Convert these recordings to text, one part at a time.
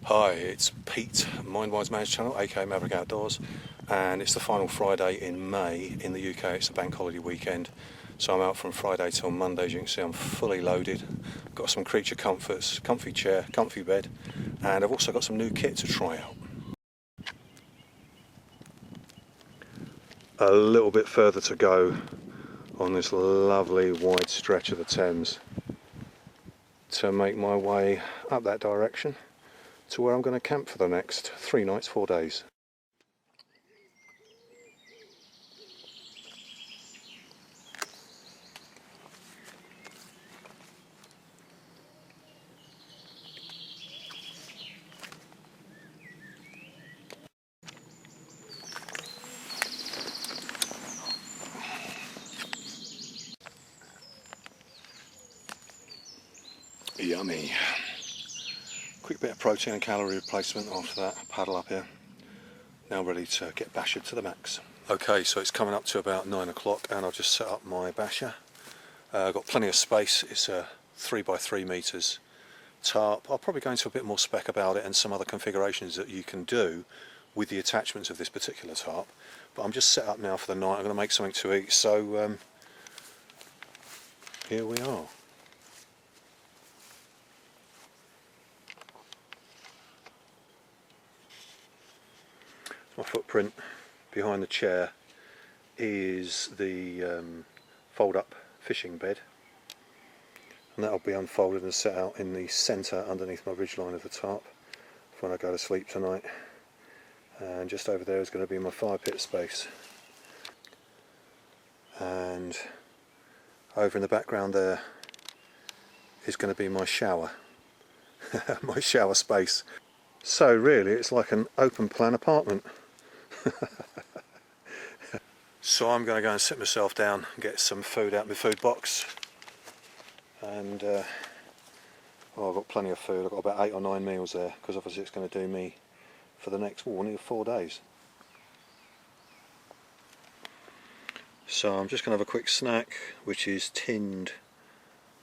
Hi, it's Pete, Mindwiseman's channel, aka Maverick Outdoors, and it's the final Friday in May in the UK. It's a bank holiday weekend, so I'm out from Friday till Monday. As you can see, I'm fully loaded. Got some creature comforts, comfy chair, comfy bed, and I've also got some new kit to try out. A little bit further to go on this lovely wide stretch of the Thames to make my way up that direction to where I'm going to camp for the next 3 nights, 4 days. Yummy. Quick bit of protein and calorie replacement after that paddle up here. Now ready to get bashed to the max. Okay, so it's coming up to about 9 o'clock and I've just set up my basher. I've got plenty of space. It's a 3 by 3 meters tarp. I'll probably go into a bit more spec about it and some other configurations that you can do with the attachments of this particular tarp. But I'm just set up now for the night. I'm going to make something to eat, so here we are. My footprint behind the chair is the fold-up fishing bed, and that'll be unfolded and set out in the centre underneath my ridgeline of the tarp for when I go to sleep tonight. And just over there is going to be my fire pit space, and over in the background there is going to be my shower my shower space. So really it's like an open plan apartment. So I'm going to go and sit myself down and get some food out of my food box, and I've got plenty of food. I've got about 8 or 9 meals there, because obviously it's going to do me for the next nearly 4 days. So I'm just going to have a quick snack, which is tinned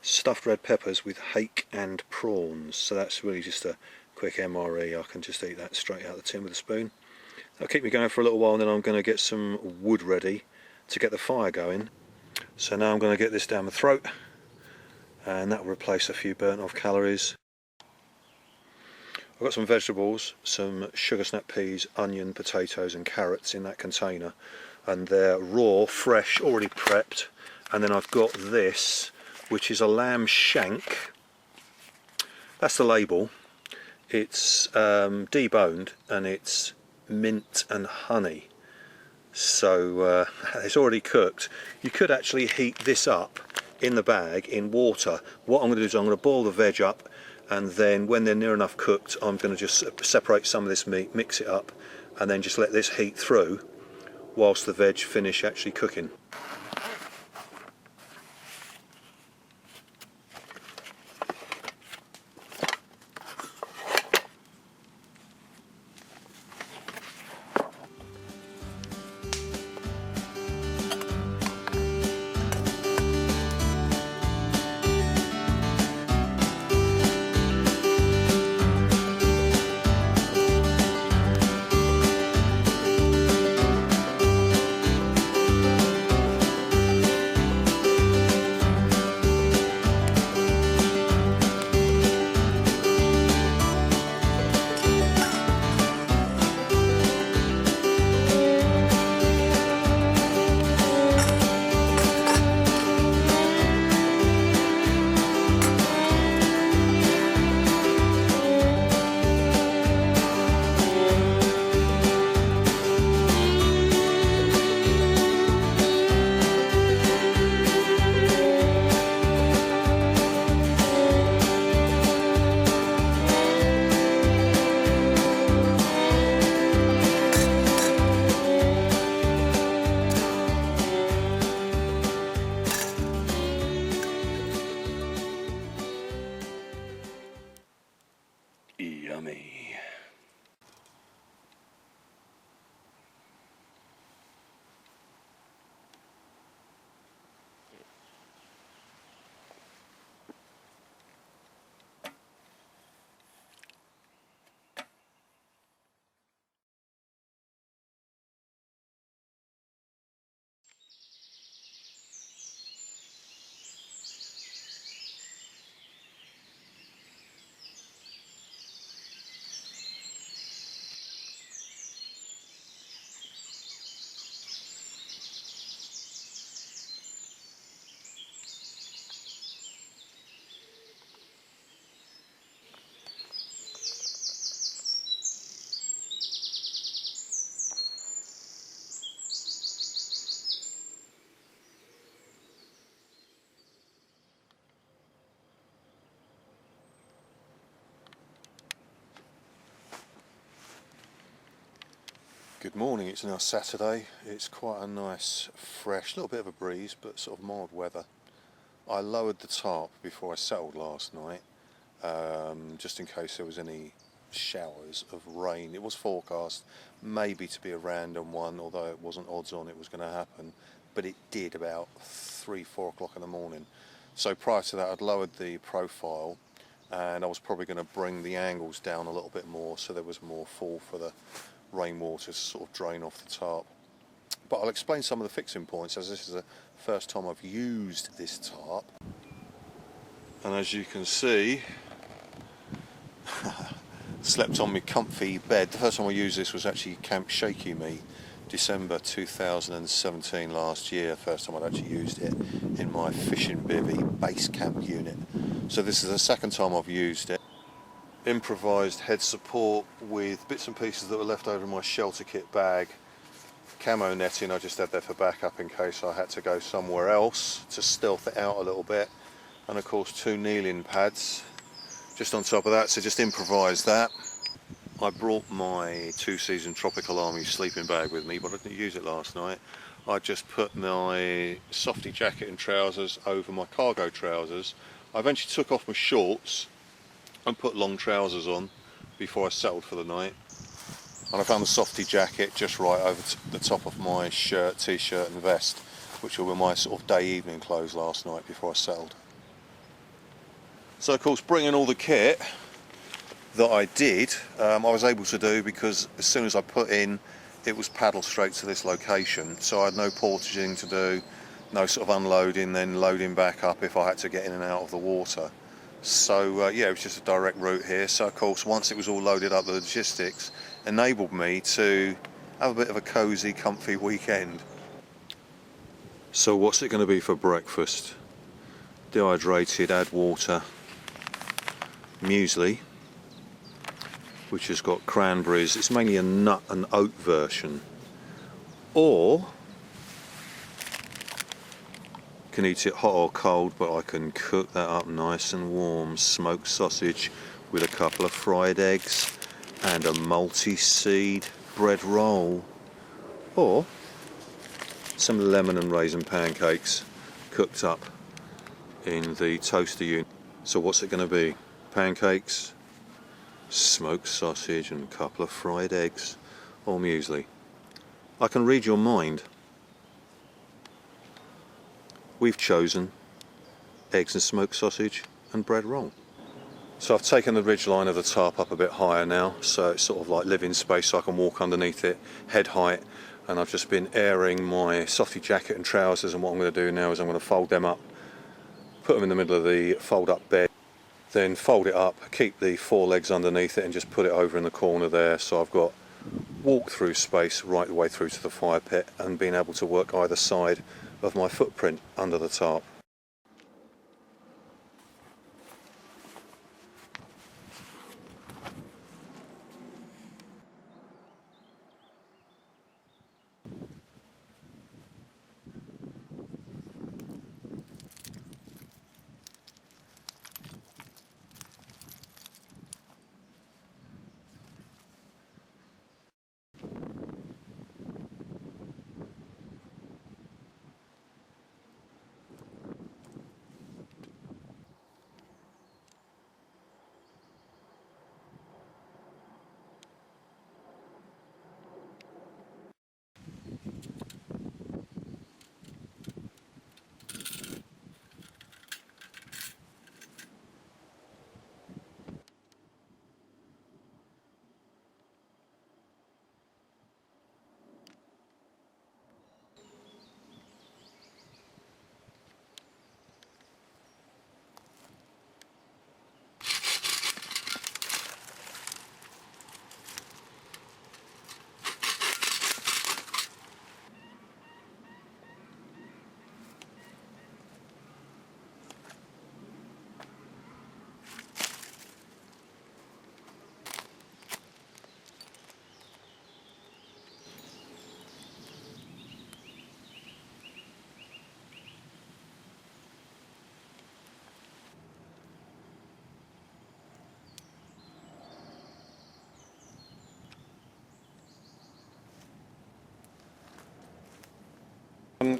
stuffed red peppers with hake and prawns. So that's really just a quick MRE. I can just eat that straight out of the tin with a spoon. That'll keep me going for a little while, and then I'm going to get some wood ready to get the fire going. So now I'm going to get this down my throat, and that will replace a few burnt off calories. I've got some vegetables, some sugar snap peas, onion, potatoes and carrots in that container, and they're raw, fresh, already prepped. And then I've got this, which is a lamb shank. That's the label. It's deboned and it's mint and honey, so it's already cooked. You could actually heat this up in the bag in water. What I'm going to do is I'm going to boil the veg up, and then when they're near enough cooked I'm going to just separate some of this meat, mix it up, and then just let this heat through whilst the veg finish actually cooking. Yummy. Good morning, it's now Saturday. It's quite a nice, fresh, little bit of a breeze, but sort of mild weather. I lowered the tarp before I settled last night, just in case there was any showers of rain. It was forecast maybe to be a random one, although it wasn't odds on it was going to happen, but it did about 3-4 o'clock in the morning. So prior to that I'd lowered the profile, and I was probably going to bring the angles down a little bit more so there was more fall for the rainwater to sort of drain off the tarp. But I'll explain some of the fixing points, as this is the first time I've used this tarp. And as you can see, slept on my comfy bed. The first time I used this was actually Camp Shaky Me, December 2017, last year. First time I'd actually used it in my fishing bivvy base camp unit. So this is the second time I've used it. Improvised head support with bits and pieces that were left over in my shelter kit bag. Camo netting I just had there for backup in case I had to go somewhere else to stealth it out a little bit. And of course 2 kneeling pads just on top of that, so just improvised that. I brought my 2-season Tropical Army sleeping bag with me, but I didn't use it last night. I just put my softy jacket and trousers over my cargo trousers. I eventually took off my shorts and put long trousers on before I settled for the night. And I found the softy jacket just right over the top of my shirt, t-shirt and vest, which were my sort of day evening clothes last night before I settled. So of course, bringing all the kit that I did, I was able to do because as soon as I put in, it was paddle straight to this location. So I had no portaging to do, no sort of unloading, then loading back up if I had to get in and out of the water. So yeah, it was just a direct route here. So of course, once it was all loaded up, the logistics enabled me to have a bit of a cosy, comfy weekend. So what's it going to be for breakfast? Dehydrated, add water, muesli, which has got cranberries. It's mainly a nut and oat version. Or can eat it hot or cold, but I can cook that up nice and warm. Smoked sausage with a couple of fried eggs and a multi-seed bread roll, or some lemon and raisin pancakes cooked up in the toaster unit. So what's it going to be? Pancakes, smoked sausage and a couple of fried eggs, or muesli? I can read your mind. We've chosen eggs and smoked sausage and bread roll. So I've taken the ridge line of the tarp up a bit higher now, so it's sort of like living space so I can walk underneath it, head height, and I've just been airing my softy jacket and trousers, and what I'm going to do now is I'm going to fold them up, put them in the middle of the fold up bed, then fold it up, keep the 4 legs underneath it and just put it over in the corner there, so I've got walk through space right the way through to the fire pit and being able to work either side of my footprint under the tarp.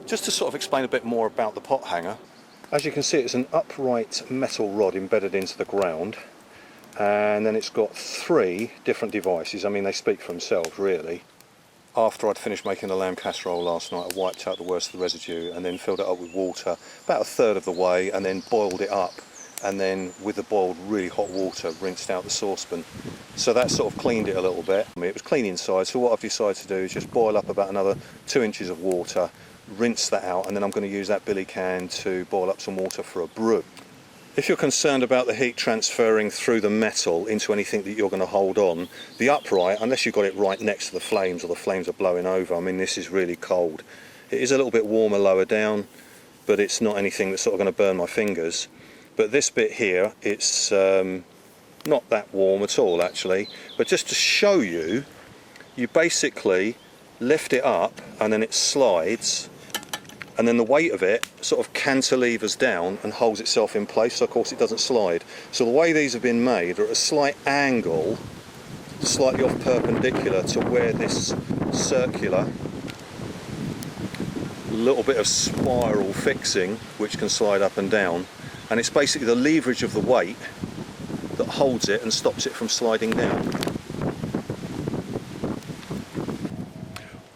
Just to sort of explain a bit more about the pot hanger. As you can see, it's an upright metal rod embedded into the ground, and then it's got 3 different devices. I mean, they speak for themselves really. After I'd finished making the lamb casserole last night, I wiped out the worst of the residue and then filled it up with water about 1/3 of the way, and then boiled it up, and then with the boiled really hot water rinsed out the saucepan. So that sort of cleaned it a little bit. I mean, it was clean inside, so what I've decided to do is just boil up about another 2 inches of water, rinse that out, and then I'm going to use that billy can to boil up some water for a brew. If you're concerned about the heat transferring through the metal into anything that you're going to hold on, the upright, unless you've got it right next to the flames or the flames are blowing over, I mean, this is really cold. It is a little bit warmer lower down, but it's not anything that's sort of going to burn my fingers. But this bit here, it's not that warm at all actually. But just to show you, you basically lift it up and then it slides, and then the weight of it sort of cantilevers down and holds itself in place, so of course it doesn't slide. So the way these have been made are at a slight angle, slightly off perpendicular to where this circular little bit of spiral fixing, which can slide up and down, and it's basically the leverage of the weight that holds it and stops it from sliding down.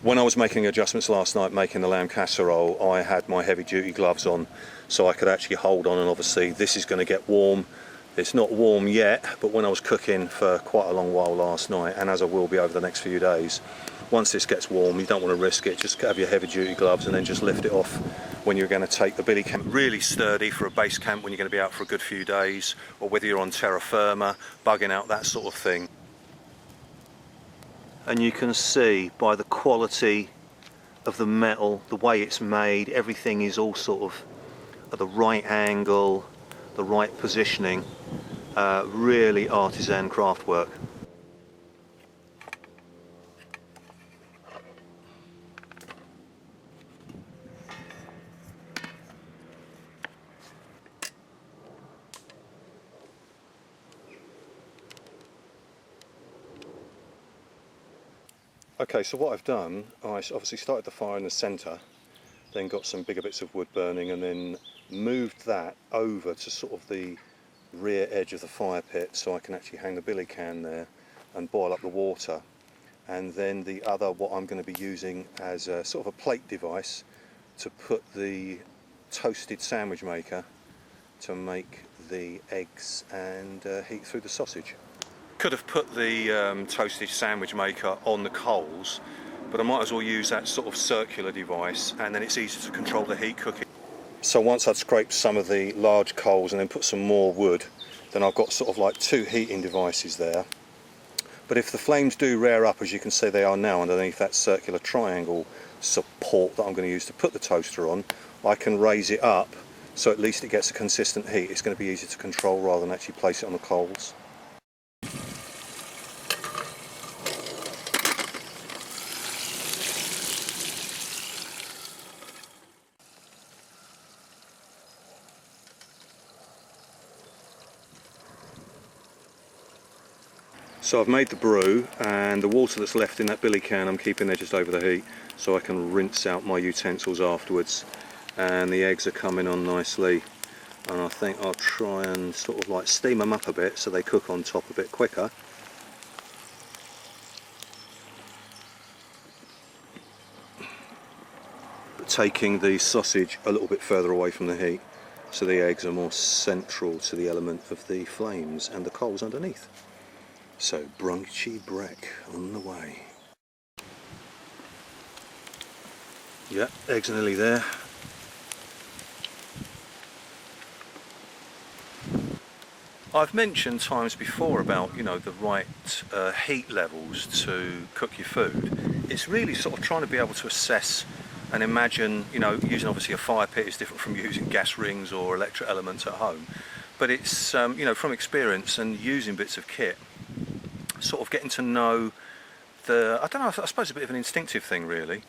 When I was making adjustments last night making the lamb casserole, I had my heavy duty gloves on so I could actually hold on, and obviously this is going to get warm. It's not warm yet, but when I was cooking for quite a long while last night, and as I will be over the next few days, once this gets warm you don't want to risk it. Just have your heavy duty gloves and then just lift it off when you're going to take the billy camp. Really sturdy for a base camp when you're going to be out for a good few days, or whether you're on terra firma, bugging out, that sort of thing. And you can see by the quality of the metal, the way it's made, everything is all sort of at the right angle, the right positioning, really artisan craft work. Okay, so what I've done, I obviously started the fire in the centre, then got some bigger bits of wood burning, and then moved that over to sort of the rear edge of the fire pit so I can actually hang the billy can there and boil up the water. And then the other, what I'm going to be using as a sort of a plate device to put the toasted sandwich maker to make the eggs and heat through the sausage. Could have put the toasted sandwich maker on the coals, but I might as well use that sort of circular device, and then it's easier to control the heat cooking. So once I'd scraped some of the large coals and then put some more wood, then I've got sort of like 2 heating devices there. But if the flames do rear up, as you can see they are now underneath that circular triangle support that I'm going to use to put the toaster on, I can raise it up so at least it gets a consistent heat. It's going to be easier to control rather than actually place it on the coals. So I've made the brew, and the water that's left in that billy can I'm keeping there just over the heat so I can rinse out my utensils afterwards. And the eggs are coming on nicely, and I think I'll try and sort of like steam them up a bit so they cook on top a bit quicker. But taking the sausage a little bit further away from the heat so the eggs are more central to the element of the flames and the coals underneath. So brunchy break on the way. Yeah, eggs are nearly there. I've mentioned times before about, you know, the right heat levels to cook your food. It's really sort of trying to be able to assess and imagine, you know, using obviously a fire pit is different from using gas rings or electric elements at home. But it's, you know, from experience and using bits of kit, sort of getting to know the, I don't know, I suppose a bit of an instinctive thing really.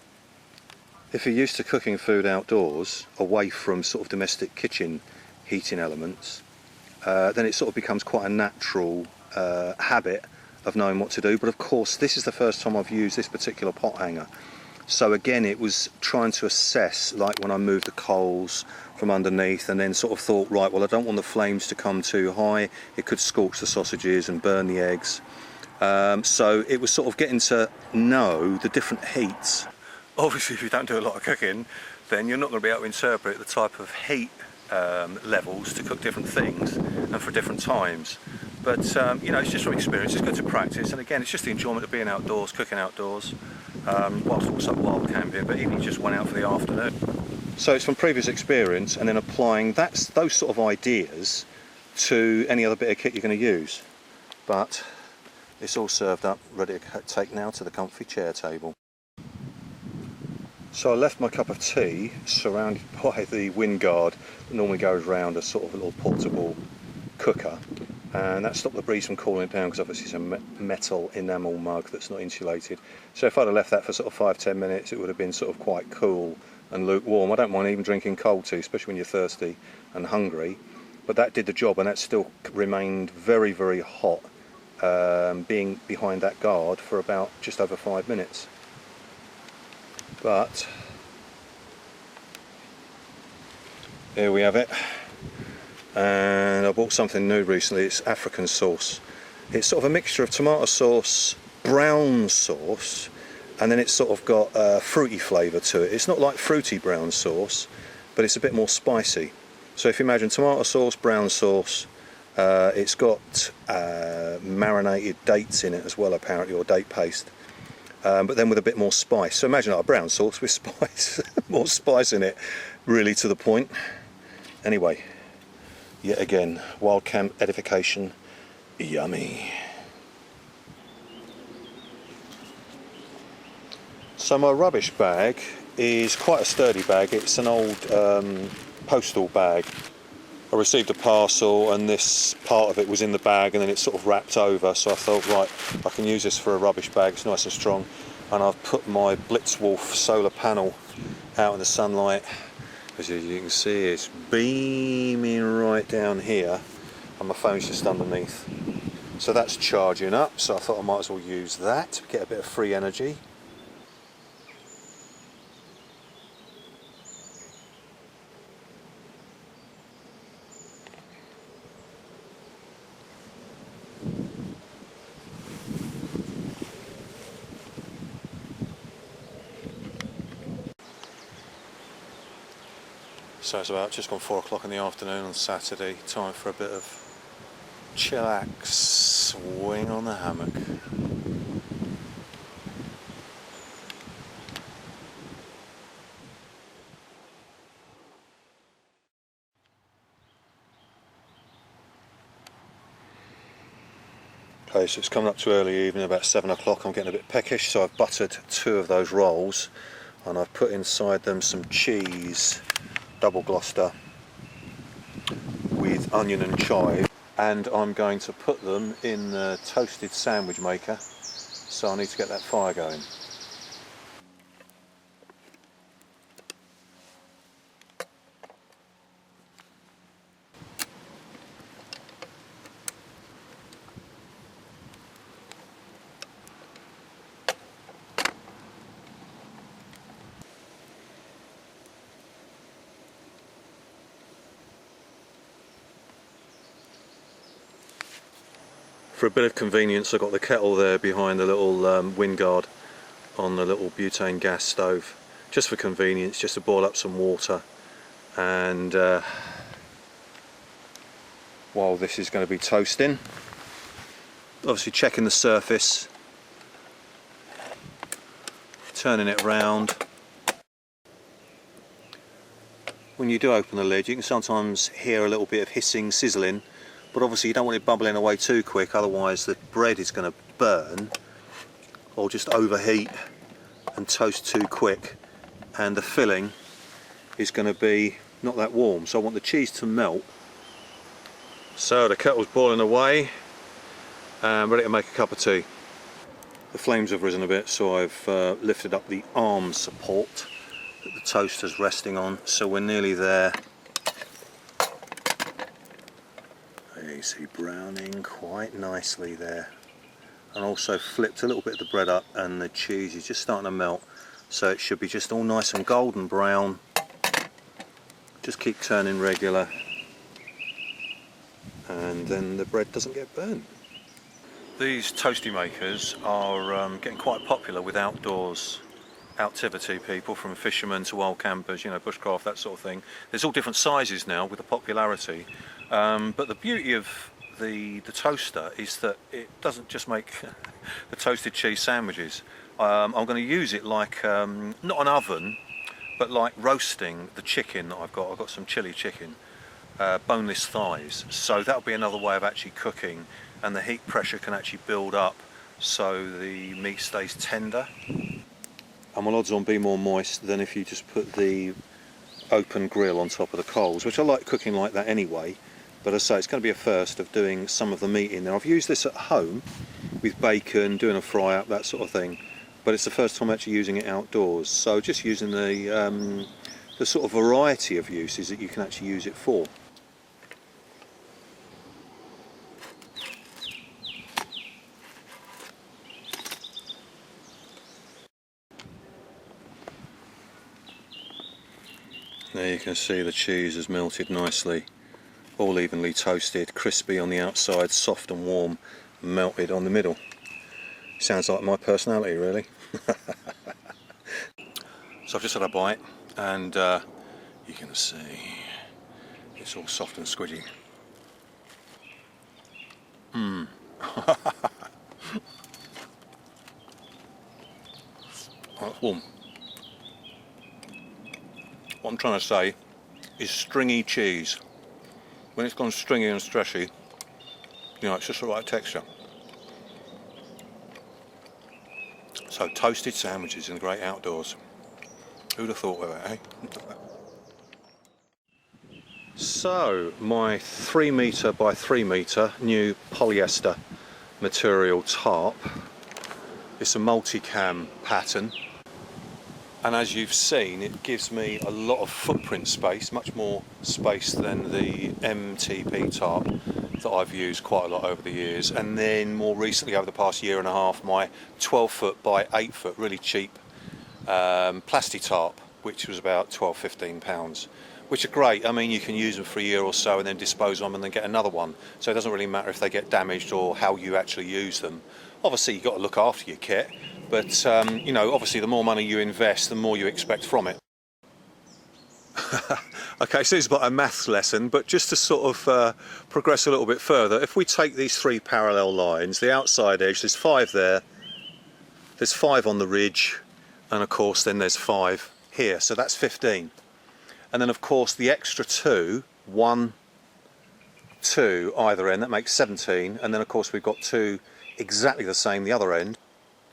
If you're used to cooking food outdoors, away from sort of domestic kitchen heating elements, then it sort of becomes quite a natural habit of knowing what to do. But of course this is the first time I've used this particular pot hanger, So again, it was trying to assess, like when I moved the coals from underneath, and then sort of thought, right, well, I don't want the flames to come too high, it could scorch the sausages and burn the eggs. So it was sort of getting to know the different heats. Obviously, if you don't do a lot of cooking, then you're not going to be able to interpret the type of heat levels to cook different things and for different times. But you know, it's just from experience, it's good to practice, and again, it's just the enjoyment of being outdoors, cooking outdoors, whilst also wild camping, but even just went out for the afternoon. So it's from previous experience and then applying those sort of ideas to any other bit of kit you're going to use. But it's all served up, ready to take now to the comfy chair table. So I left my cup of tea surrounded by the wind guard that normally goes round a sort of a little portable cooker, and that stopped the breeze from cooling it down, because obviously it's a metal enamel mug that's not insulated. So if I'd have left that for sort of 5-10 minutes, it would have been sort of quite cool and lukewarm. I don't mind even drinking cold tea, especially when you're thirsty and hungry, but that did the job, and that still remained very, very hot, being behind that guard for about just over 5 minutes. But here we have it, and I bought something new recently. It's African sauce. It's sort of a mixture of tomato sauce, brown sauce, and then it's sort of got a fruity flavour to it. It's not like fruity brown sauce, but it's a bit more spicy. So if you imagine tomato sauce, brown sauce, it's got marinated dates in it as well, apparently, or date paste. But then with a bit more spice. So imagine like a brown sauce with spice, more spice in it, really to the point. Anyway, yet again, wild camp edification, yummy. So my rubbish bag is quite a sturdy bag. It's an old postal bag. I received a parcel and this part of it was in the bag, and then it's sort of wrapped over, so I thought, right, I can use this for a rubbish bag. It's nice and strong, and I've put my Blitzwolf solar panel out in the sunlight. As you can see, it's beaming right down here, and my phone's just underneath. So that's charging up, so I thought I might as well use that to get a bit of free energy. So it's about just gone 4 o'clock in the afternoon on Saturday. Time for a bit of chillax, swing on the hammock. Okay, so it's coming up to early evening, about 7 o'clock. I'm getting a bit peckish, so I've buttered 2 of those rolls, and I've put inside them some cheese, double Gloucester, with onion and chive, and I'm going to put them in the toasted sandwich maker, so I need to get that fire going. For a bit of convenience, I've got the kettle there behind the little wind guard on the little butane gas stove, just for convenience, just to boil up some water. And while this is going to be toasting, obviously checking the surface, turning it round. When you do open the lid, you can sometimes hear a little bit of hissing, sizzling, but obviously you don't want it bubbling away too quick, otherwise the bread is going to burn or just overheat and toast too quick, and the filling is going to be not that warm. So I want the cheese to melt. So the kettle's boiling away and ready to make a cup of tea. The flames have risen a bit, so I've lifted up the arm support that the toaster's resting on, so we're nearly there. You see browning quite nicely there, and also flipped a little bit of the bread up, and the cheese is just starting to melt. So it should be just all nice and golden brown. Just keep turning regular, and then the bread doesn't get burnt. These toasty makers are getting quite popular with outdoors activity people, from fishermen to wild campers, you know, bushcraft, that sort of thing. There's all different sizes now with the popularity, but the beauty of the toaster is that it doesn't just make the toasted cheese sandwiches. I'm going to use it like not an oven, but like roasting the chicken that I've got. I've got some chili chicken, boneless thighs, so that'll be another way of actually cooking, and the heat pressure can actually build up so the meat stays tender. And will odds on be more moist than if you just put the open grill on top of the coals, which I like cooking like that anyway. But as I say, it's going to be a first of doing some of the meat in there. I've used this at home with bacon, doing a fry up, that sort of thing, but it's the first time actually using it outdoors. So just using the sort of variety of uses that you can actually use it for. There you can see the cheese has melted nicely, all evenly toasted, crispy on the outside, soft and warm, melted on the middle. Sounds like my personality, really. So I've just had a bite, and you can see it's all soft and squidgy. That's warm. What I'm trying to say is stringy cheese. When it's gone stringy and stretchy, you know, it's just the right texture. So toasted sandwiches in the great outdoors. Who'd have thought of that, eh? So my 3 metre by 3 metre new polyester material tarp. It's a multicam pattern. And as you've seen, it gives me a lot of footprint space, much more space than the MTP tarp that I've used quite a lot over the years. And then more recently, over the past year and a half, my 12-foot by 8-foot, really cheap plastic tarp, which was about £12–15, which are great. I mean, you can use them for a year or so and then dispose of them and then get another one. So it doesn't really matter if they get damaged or how you actually use them. Obviously, you've got to look after your kit. But, you know, obviously the more money you invest, the more you expect from it. Okay, so this is about a maths lesson, but just to sort of progress a little bit further, if we take these 3 parallel lines, the outside edge, there's 5 there, there's 5 on the ridge, and of course then there's 5 here, so that's 15. And then of course the extra 2, 1, 2 either end, that makes 17, and then of course we've got 2 exactly the same the other end.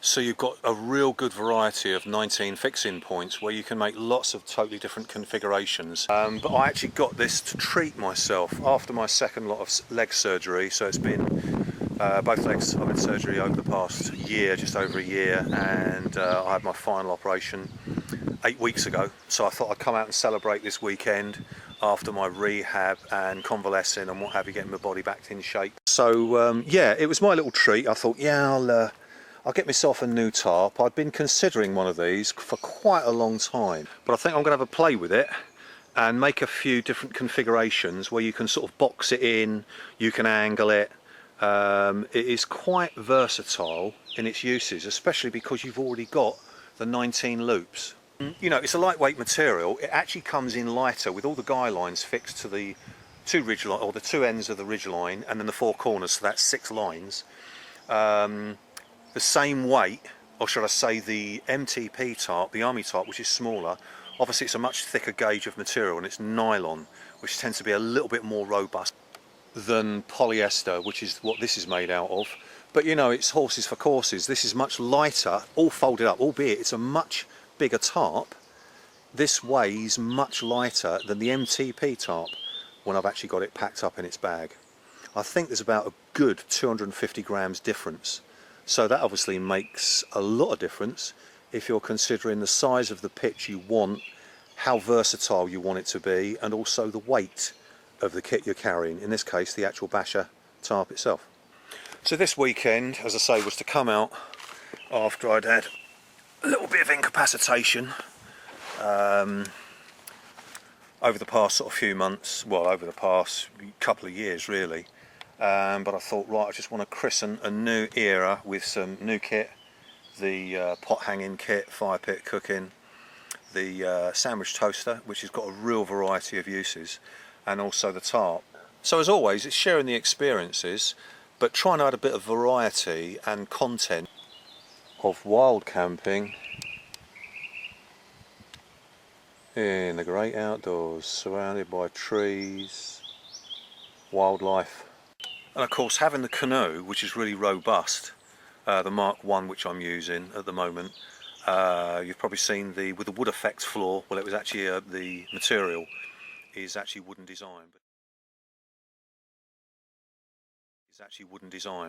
So you've got a real good variety of 19 fixing points where you can make lots of totally different configurations. But I actually got this to treat myself after my second lot of leg surgery. So it's been both legs. I've had surgery over the past year, just over a year, and I had my final operation 8 weeks ago. So I thought I'd come out and celebrate this weekend after my rehab and convalescing and what have you, getting my body back in shape. So yeah, it was my little treat. I thought, yeah, I'll get myself a new tarp. I'd been considering one of these for quite a long time, but I think I'm going to have a play with it and make a few different configurations where you can sort of box it in, you can angle it. It is quite versatile in its uses, especially because you've already got the 19 loops. You know, it's a lightweight material. It actually comes in lighter with all the guy lines fixed to the 2 ridge line, or the 2 ends of the ridge line, and then the 4 corners, so that's 6 lines. The same weight, or should I say the MTP tarp, the army tarp, which is smaller, obviously it's a much thicker gauge of material and it's nylon, which tends to be a little bit more robust than polyester, which is what this is made out of. But you know, it's horses for courses. This is much lighter, all folded up, albeit it's a much bigger tarp. This weighs much lighter than the MTP tarp when I've actually got it packed up in its bag. I think there's about a good 250 grams difference. So that obviously makes a lot of difference if you're considering the size of the pitch you want, how versatile you want it to be, and also the weight of the kit you're carrying, in this case the actual basher tarp itself. So this weekend, as I say, was to come out after I'd had a little bit of incapacitation over the past sort of few months, well, over the past couple of years really, but I thought, right, I just want to christen a new era with some new kit, the pot hanging kit, fire pit cooking, the sandwich toaster, which has got a real variety of uses, and also the tarp. So as always, it's sharing the experiences, but trying to add a bit of variety and content of wild camping in the great outdoors, surrounded by trees, wildlife, and of course having the Canoe, which is really robust, the Mark 1 which I'm using at the moment. You've probably seen with the wood effect floor. Well, it was actually the material is actually wooden design,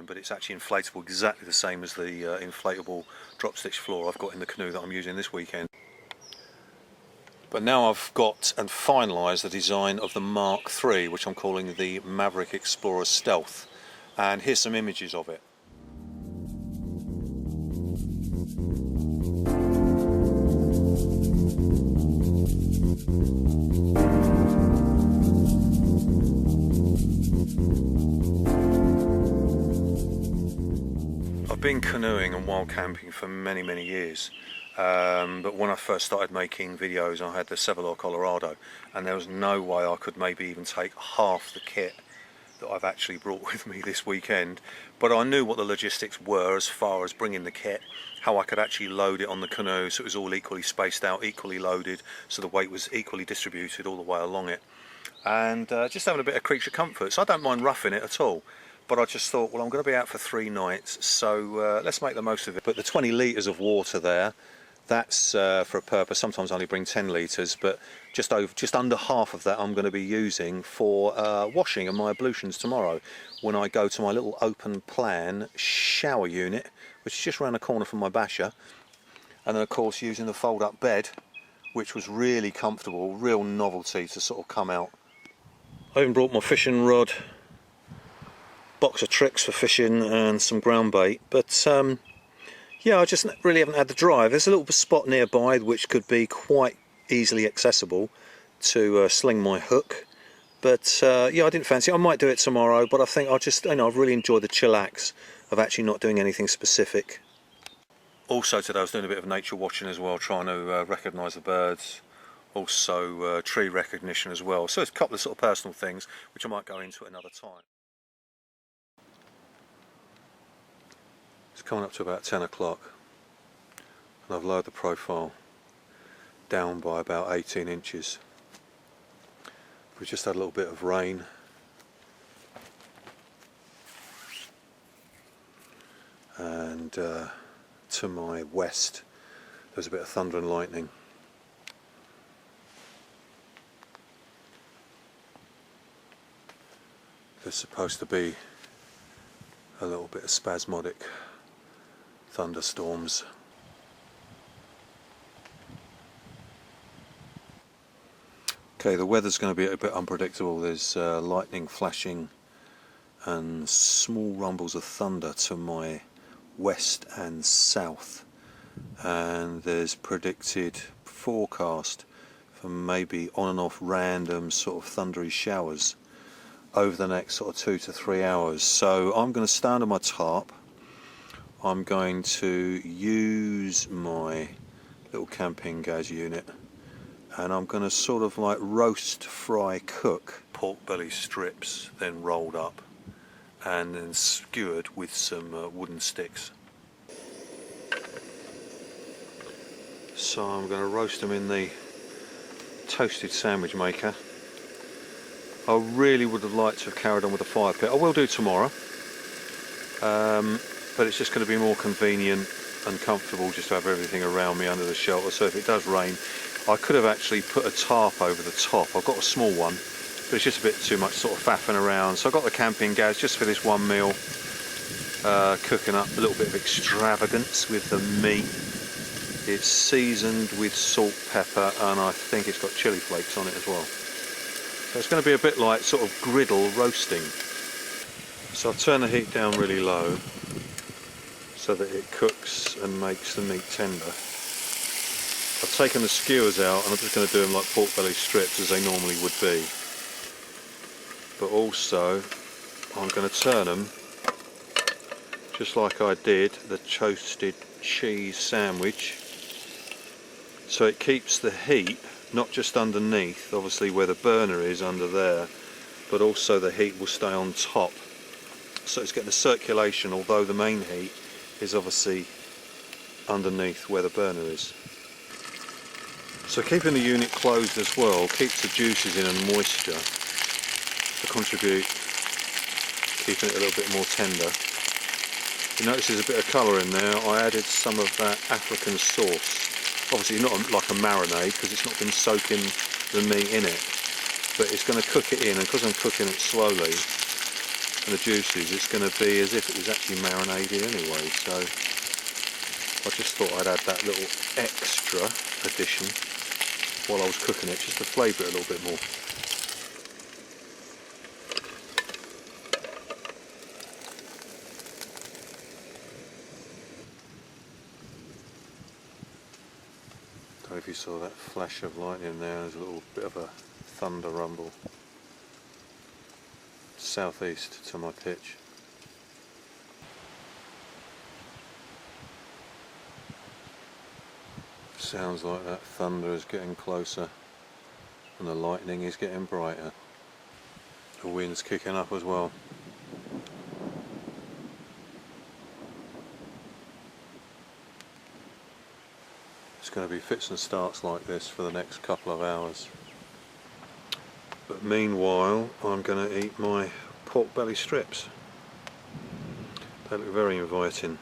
but it's actually inflatable, exactly the same as the inflatable drop stitch floor I've got in the Canoe that I'm using this weekend. But now I've got and finalised the design of the Mark 3, which I'm calling the Maverick Explorer Stealth, and here's some images of it. I've been canoeing and wild camping for many years, but when I first started making videos I had the Sevillor Colorado, and there was no way I could maybe even take half the kit that I've actually brought with me this weekend. But I knew what the logistics were as far as bringing the kit, how I could actually load it on the canoe so it was all equally spaced out, equally loaded, so the weight was equally distributed all the way along it, and just having a bit of creature comfort. So I don't mind roughing it at all. But I just thought, well, I'm going to be out for 3 nights, so let's make the most of it. But the 20 litres of water there, that's for a purpose. Sometimes I only bring 10 litres, but just under half of that I'm going to be using for washing and my ablutions tomorrow, when I go to my little open plan shower unit, which is just around the corner from my basher. And then of course using the fold-up bed, which was really comfortable, real novelty to sort of come out. I even brought my fishing rod, box of tricks for fishing and some ground bait, but yeah, I just really haven't had the drive. There's a little spot nearby which could be quite easily accessible to sling my hook, but yeah, I didn't fancy it. I might do it tomorrow, but I think I'll just, I've really enjoyed the chillax of actually not doing anything specific. Also today I was doing a bit of nature watching as well, trying to recognise the birds, also tree recognition as well, so it's a couple of sort of personal things which I might go into at another time. It's coming up to about 10 o'clock and I've lowered the profile down by about 18 inches. We've just had a little bit of rain, and to my west there's a bit of thunder and lightning. There's supposed to be a little bit of spasmodic thunderstorms. Okay, the weather's going to be a bit unpredictable. There's lightning flashing and small rumbles of thunder to my west and south, and there's predicted forecast for maybe on and off random sort of thundery showers over the next sort of 2 to 3 hours. So I'm going to stand under my tarp. I'm going to use my little camping gas unit, and I'm going to sort of like roast, fry, cook pork belly strips, then rolled up and then skewered with some wooden sticks. So I'm going to roast them in the toasted sandwich maker. I really would have liked to have carried on with the fire pit. I will do tomorrow, but it's just going to be more convenient and comfortable just to have everything around me under the shelter. So if it does rain, I could have actually put a tarp over the top. I've got a small one, but it's just a bit too much sort of faffing around. So I've got the camping gas just for this one meal, cooking up a little bit of extravagance with the meat. It's seasoned with salt, pepper, and I think it's got chili flakes on it as well. So it's going to be a bit like sort of griddle roasting. So I'll turn the heat down really low so that it cooks and makes the meat tender. I've taken the skewers out and I'm just going to do them like pork belly strips as they normally would be. But also I'm going to turn them just like I did the toasted cheese sandwich, so it keeps the heat not just underneath, obviously where the burner is under there, but also the heat will stay on top. So it's getting the circulation, although the main heat is obviously underneath where the burner is. So keeping the unit closed as well keeps the juices in and moisture to contribute, keeping it a little bit more tender. You notice there's a bit of colour in there. I added some of that African sauce. Obviously not like a marinade because it's not been soaking the meat in it, but it's going to cook it in, and because I'm cooking it slowly and the juices, it's going to be as if it was actually marinated anyway. So I just thought I'd add that little extra addition while I was cooking it, just to flavour it a little bit more. Don't know if you saw that flash of lightning there. There's a little bit of a thunder rumble southeast to my pitch. Sounds like that thunder is getting closer and the lightning is getting brighter. The wind's kicking up as well. It's going to be fits and starts like this for the next couple of hours. But meanwhile, I'm going to eat my pork belly strips. They look very inviting.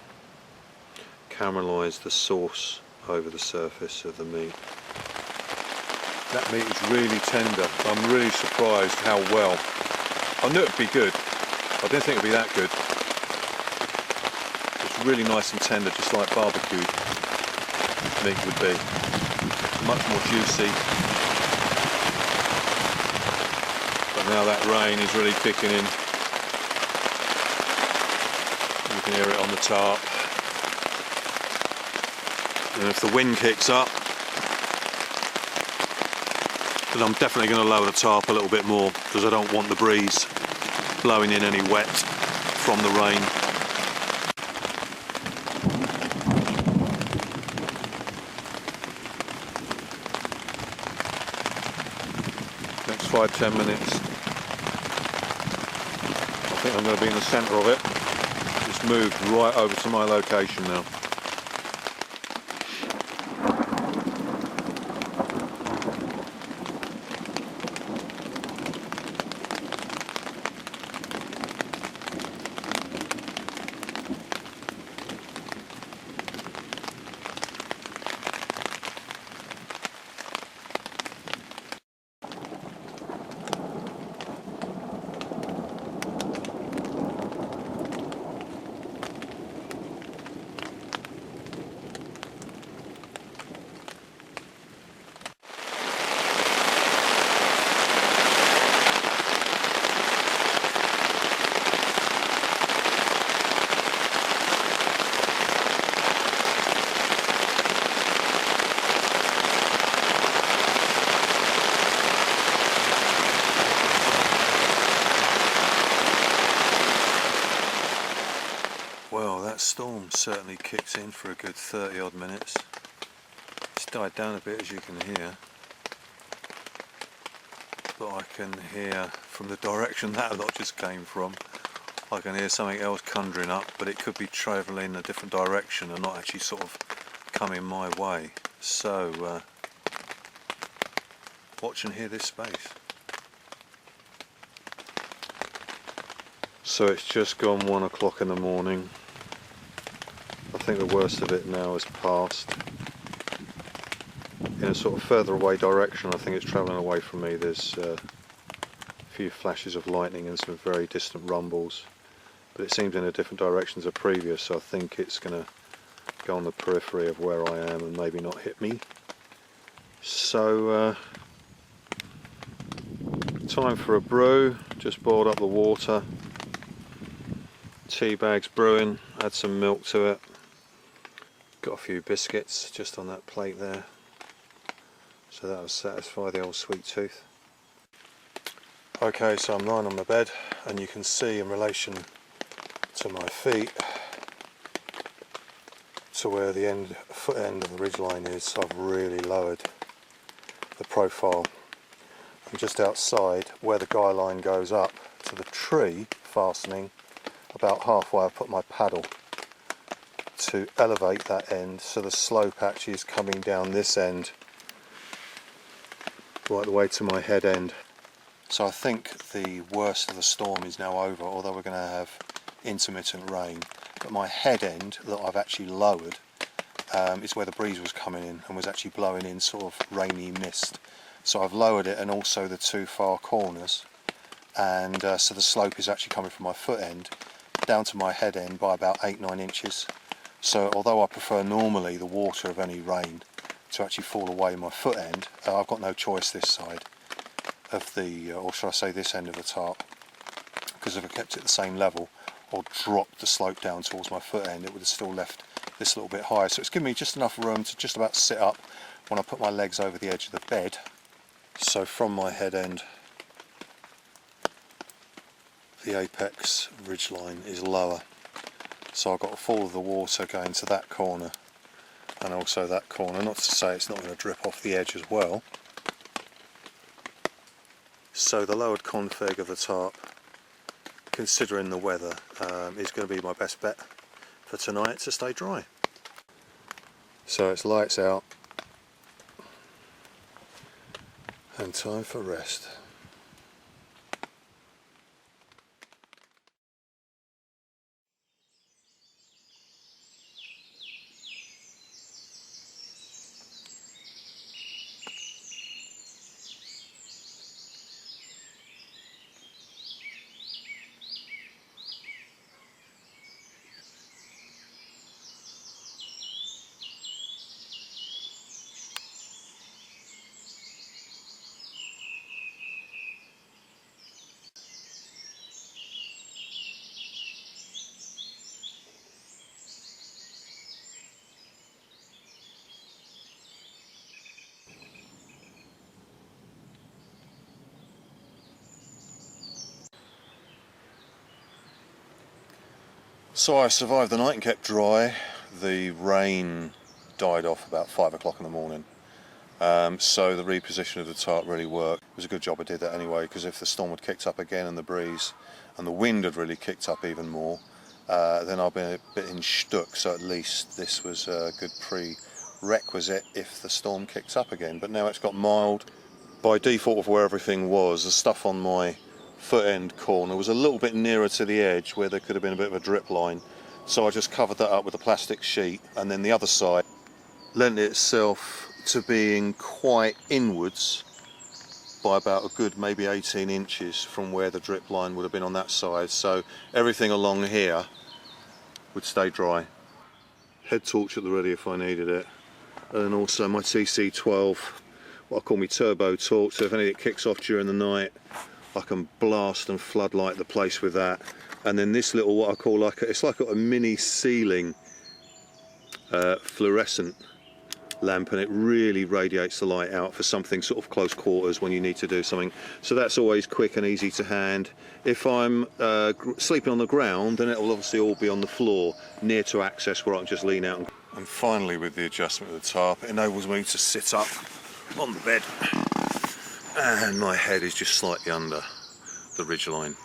Caramelise the sauce over the surface of the meat. That meat is really tender. I'm really surprised how well. I knew it'd be good. I didn't think it'd be that good. It's really nice and tender, just like barbecued meat would be. Much more juicy. But now that rain is really kicking in. You can hear it on the tarp. And if the wind kicks up, then I'm definitely going to lower the tarp a little bit more, because I don't want the breeze blowing in any wet from the rain. Next 5-10 minutes, I think I'm going to be in the centre of it. Just moved right over to my location now. Well, that storm certainly kicks in for a good 30 odd minutes. It's died down a bit, as you can hear, but I can hear from the direction that lot just came from, I can hear something else conjuring up, but it could be travelling a different direction and not actually sort of coming my way. So watch and hear this space. So it's just gone 1 o'clock in the morning. I think the worst of it now is past. In a sort of further away direction, I think it's travelling away from me. There's a few flashes of lightning and some very distant rumbles, but it seems in a different direction to previous, so I think it's going to go on the periphery of where I am and maybe not hit me. So time for a brew. Just boiled up the water. Tea bags brewing, add some milk to it. Got a few biscuits just on that plate there. So that will satisfy the old sweet tooth. Okay, so I'm lying on my bed, and you can see in relation to my feet to where the foot end of the ridgeline is, I've really lowered the profile. I'm just outside where the guy line goes up to the tree fastening. About halfway I've put my paddle to elevate that end, so the slope actually is coming down this end right the way to my head end. So I think the worst of the storm is now over, although we're going to have intermittent rain. But my head end that I've actually lowered is where the breeze was coming in and was actually blowing in sort of rainy mist. So I've lowered it, and also the two far corners, and so the slope is actually coming from my foot end down to my head end by about 8-9 inches. So although I prefer normally the water of any rain to actually fall away my foot end, I've got no choice this side of the, or should I say this end of the tarp, because if I kept it the same level or dropped the slope down towards my foot end, it would have still left this little bit higher. So it's given me just enough room to just about sit up when I put my legs over the edge of the bed. So from my head end, the apex ridgeline is lower, so I've got to follow the water going to that corner and also that corner. Not to say it's not going to drip off the edge as well. So the lowered config of the tarp, considering the weather, is going to be my best bet for tonight to stay dry. So it's lights out and time for rest. So I survived the night and kept dry. The rain died off about 5 o'clock in the morning. So the reposition of the tarp really worked. It was a good job I did that anyway, because if the storm had kicked up again and the breeze and the wind had really kicked up even more, then I'd been a bit in shtuck. So at least this was a good prerequisite if the storm kicks up again. But now it's got mild. By default of where everything was, the stuff on my foot end corner was a little bit nearer to the edge where there could have been a bit of a drip line, so I just covered that up with a plastic sheet, and then the other side lent itself to being quite inwards by about a good maybe 18 inches from where the drip line would have been on that side, so everything along here would stay dry. Head torch at the ready if I needed it, and also my TC12, what I call my turbo torch, so if anything kicks off during the night I can blast and floodlight the place with that. And then this little, what I call it's like a mini ceiling fluorescent lamp, and it really radiates the light out for something sort of close quarters when you need to do something. So that's always quick and easy to hand. If I'm sleeping on the ground, then it will obviously all be on the floor near to access where I can just lean out. And finally, with the adjustment of the tarp, it enables me to sit up on the bed, and my head is just slightly under the ridgeline,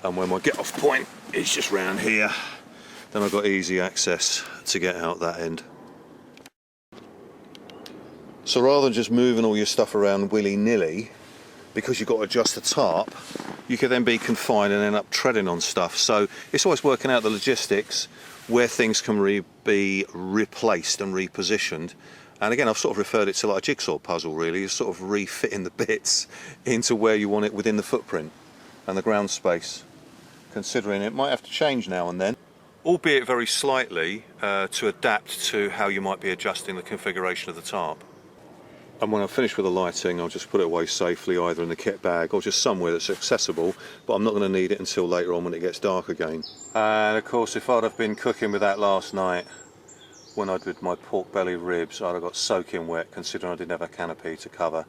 and when my get off point is just round here, then I've got easy access to get out that end. So rather than just moving all your stuff around willy-nilly, because you've got to adjust the tarp, you could then be confined and end up treading on stuff. So it's always working out the logistics where things can be replaced and repositioned. And again, I've sort of referred it to like a jigsaw puzzle really, is sort of refitting the bits into where you want it within the footprint and the ground space, considering it might have to change now and then, albeit very slightly, to adapt to how you might be adjusting the configuration of the tarp. And when I finish with the lighting, I'll just put it away safely, either in the kit bag or just somewhere that's accessible, but I'm not going to need it until later on when it gets dark again. And of course, if I'd have been cooking with that last night, when I did my pork belly ribs, I'd have got soaking wet considering I didn't have a canopy to cover.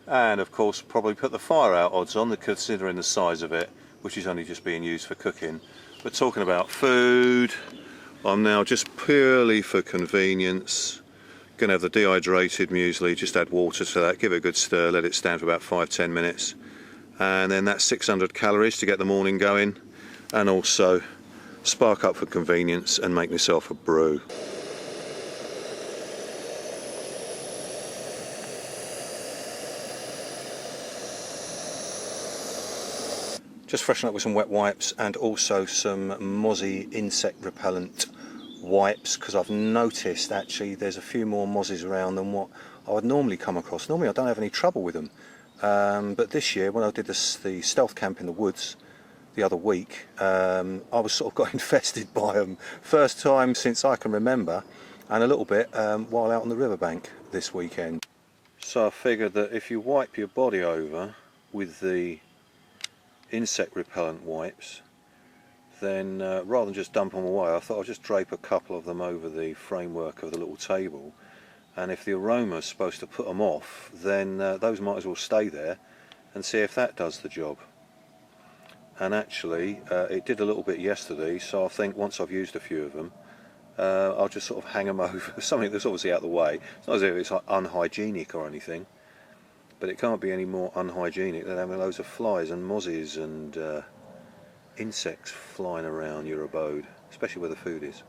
And of course probably put the fire out, odds on, considering the size of it, which is only just being used for cooking. But talking about food, I'm now just purely for convenience going to have the dehydrated muesli, just add water to that, give it a good stir, let it stand for about 5-10 minutes, and then that's 600 calories to get the morning going, and also spark up for convenience and make myself a brew. Just freshen up with some wet wipes and also some mozzie insect repellent wipes, because I've noticed actually there's a few more mozzies around than what I would normally come across. Normally I don't have any trouble with them, but this year when I did the stealth camp in the woods the other week, I was sort of got infested by them. First time since I can remember, and a little bit while out on the riverbank this weekend. So I figured that if you wipe your body over with the insect repellent wipes, then rather than just dump them away, I thought I'd just drape a couple of them over the framework of the little table, and if the aroma's supposed to put them off, then those might as well stay there and see if that does the job. And actually it did a little bit yesterday, so I think once I've used a few of them, I'll just sort of hang them over something that's obviously out of the way. It's not as if it's unhygienic or anything, but it can't be any more unhygienic than having loads of flies and mozzies and insects flying around your abode, especially where the food is.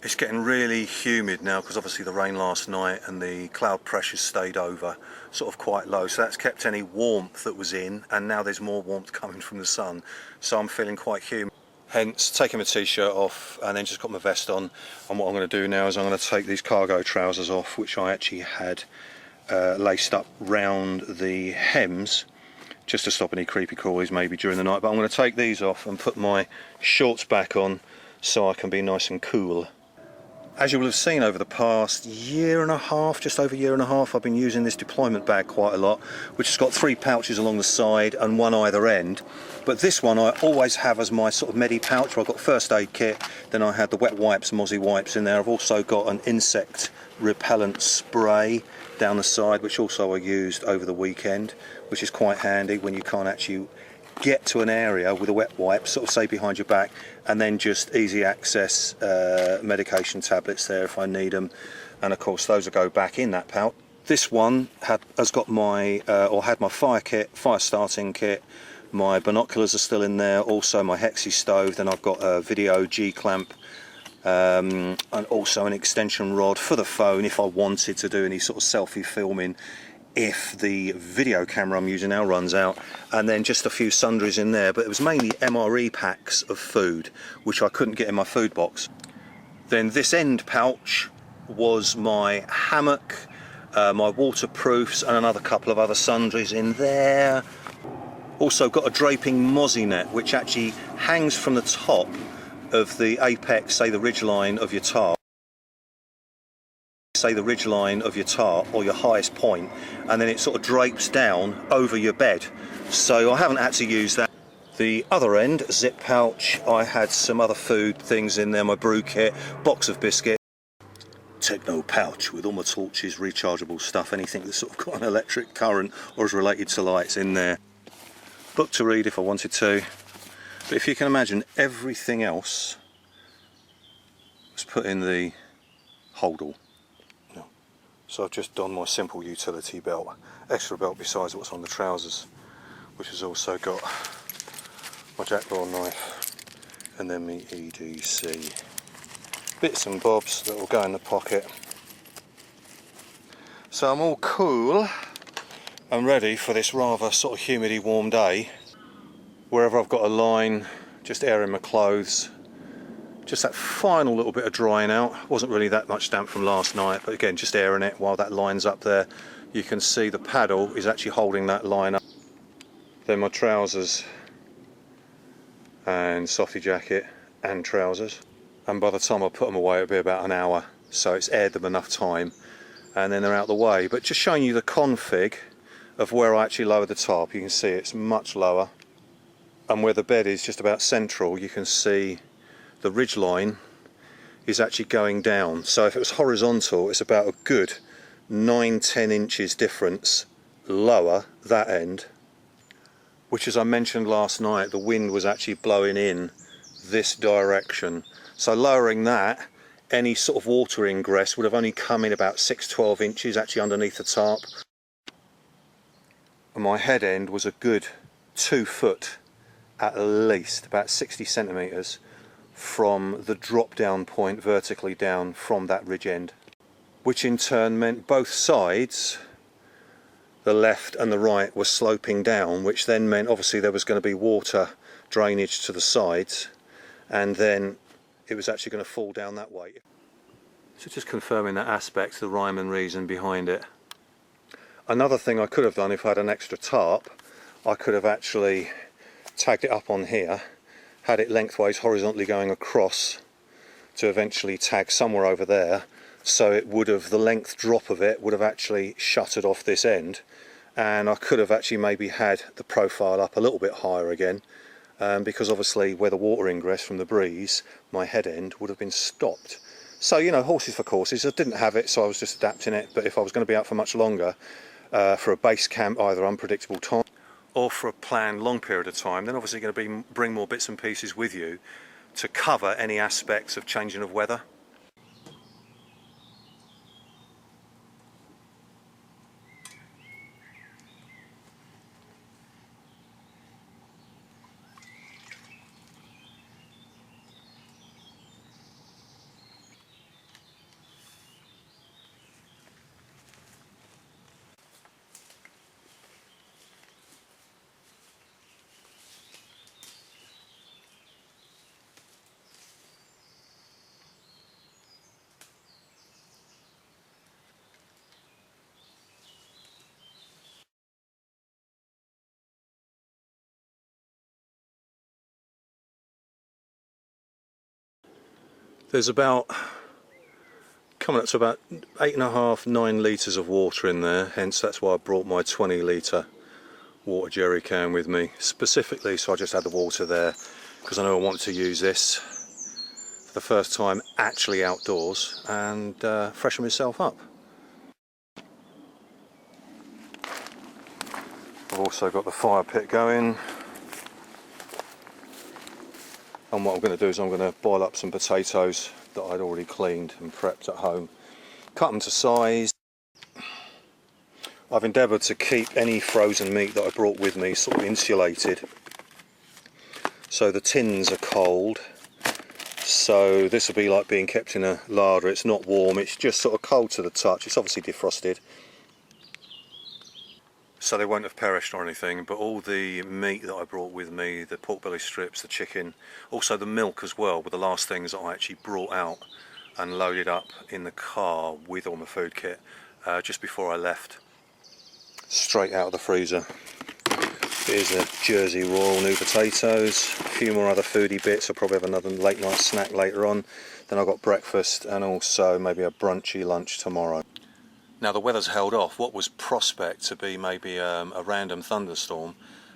It's getting really humid now because obviously the rain last night and the cloud pressure stayed over sort of quite low, so that's kept any warmth that was in, and now there's more warmth coming from the sun, so I'm feeling quite humid. Hence taking my t-shirt off and then just got my vest on, and what I'm going to do now is I'm going to take these cargo trousers off, which I actually had laced up round the hems just to stop any creepy crawlies maybe during the night, but I'm going to take these off and put my shorts back on so I can be nice and cool. As you will have seen over the past year and a half, just over a year and a half, I've been using this deployment bag quite a lot, which has got 3 pouches along the side and one either end. But this one I always have as my sort of medi pouch, where I've got first aid kit, then I had the wet wipes, mozzie wipes in there. I've also got an insect repellent spray down the side, which also I used over the weekend, which is quite handy when you can't actually get to an area with a wet wipe, sort of say behind your back, and then just easy access medication tablets there if I need them, and of course those will go back in that pouch. This one has got my had my fire kit, fire starting kit, my binoculars are still in there, also my Hexi stove, then I've got a video G-clamp, and also an extension rod for the phone if I wanted to do any sort of selfie filming if the video camera I'm using now runs out, and then just a few sundries in there, but it was mainly MRE packs of food which I couldn't get in my food box. Then this end pouch was my hammock, my waterproofs, and another couple of other sundries in there. Also got a draping mozzie net which actually hangs from the top of the apex, say the ridgeline of your tarp, or your highest point, and then it sort of drapes down over your bed, so I haven't had to use that. The other end, zip pouch, I had some other food things in there, my brew kit, box of biscuits, techno pouch with all my torches, rechargeable stuff, anything that's sort of got an electric current or is related to lights in there. Book to read if I wanted to, but if you can imagine, everything else was put in the holdall. So I've just donned my simple utility belt, extra belt besides what's on the trousers, which has also got my jackdaw knife and then my EDC. Bits and bobs that will go in the pocket. So I'm all cool and ready for this rather sort of humidity warm day. Wherever I've got a line, just airing my clothes. Just that final little bit of drying out. Wasn't really that much damp from last night, but again, just airing it while that line's up there. You can see the paddle is actually holding that line up. Then my trousers and softy jacket and trousers. And by the time I put them away, it'll be about an hour. So it's aired them enough time, and then they're out the way. But just showing you the config of where I actually lowered the tarp. You can see it's much lower. And where the bed is just about central, you can see the ridge line is actually going down. So if it was horizontal, it's about a good 9-10 inches difference lower that end, which, as I mentioned last night, the wind was actually blowing in this direction. So lowering that, any sort of water ingress would have only come in about 6-12 inches actually underneath the tarp. And my head end was a good 2 foot at least, about 60 centimetres from the drop down point vertically down from that ridge end, which in turn meant both sides, the left and the right, were sloping down, which then meant obviously there was going to be water drainage to the sides, and then it was actually going to fall down that way. So just confirming that aspect, the rhyme and reason behind it. Another thing I could have done, if I had an extra tarp, I could have actually tagged it up on here, had it lengthways horizontally going across to eventually tag somewhere over there, so it would have, the length drop of it would have actually shuttered off this end, and I could have actually maybe had the profile up a little bit higher again, because obviously where the water ingress from the breeze, my head end would have been stopped. So, you know, horses for courses. I didn't have it, so I was just adapting it, but if I was going to be out for much longer, for a base camp, either unpredictable time or for a planned long period of time, then obviously you're going to bring more bits and pieces with you to cover any aspects of changing of weather. There's about, coming up to about 8.5–9 litres of water in there, hence that's why I brought my 20-litre water jerry can with me, specifically so I just had the water there, because I know I wanted to use this for the first time actually outdoors and freshen myself up. I've also got the fire pit going, and what I'm going to do is I'm going to boil up some potatoes that I'd already cleaned and prepped at home, cut them to size. I've endeavoured to keep any frozen meat that I brought with me sort of insulated, so the tins are cold, so this will be like being kept in a larder. It's not warm, it's just sort of cold to the touch. It's obviously defrosted, so they won't have perished or anything, but all the meat that I brought with me, the pork belly strips, the chicken, also the milk as well, were the last things that I actually brought out and loaded up in the car with all my food kit just before I left. Straight out of the freezer. Here's a Jersey Royal new potatoes, a few more other foodie bits. I'll probably have another late night snack later on. Then I've got breakfast and also maybe a brunchy lunch tomorrow. Now the weather's held off. What was prospect to be maybe a random thunderstorm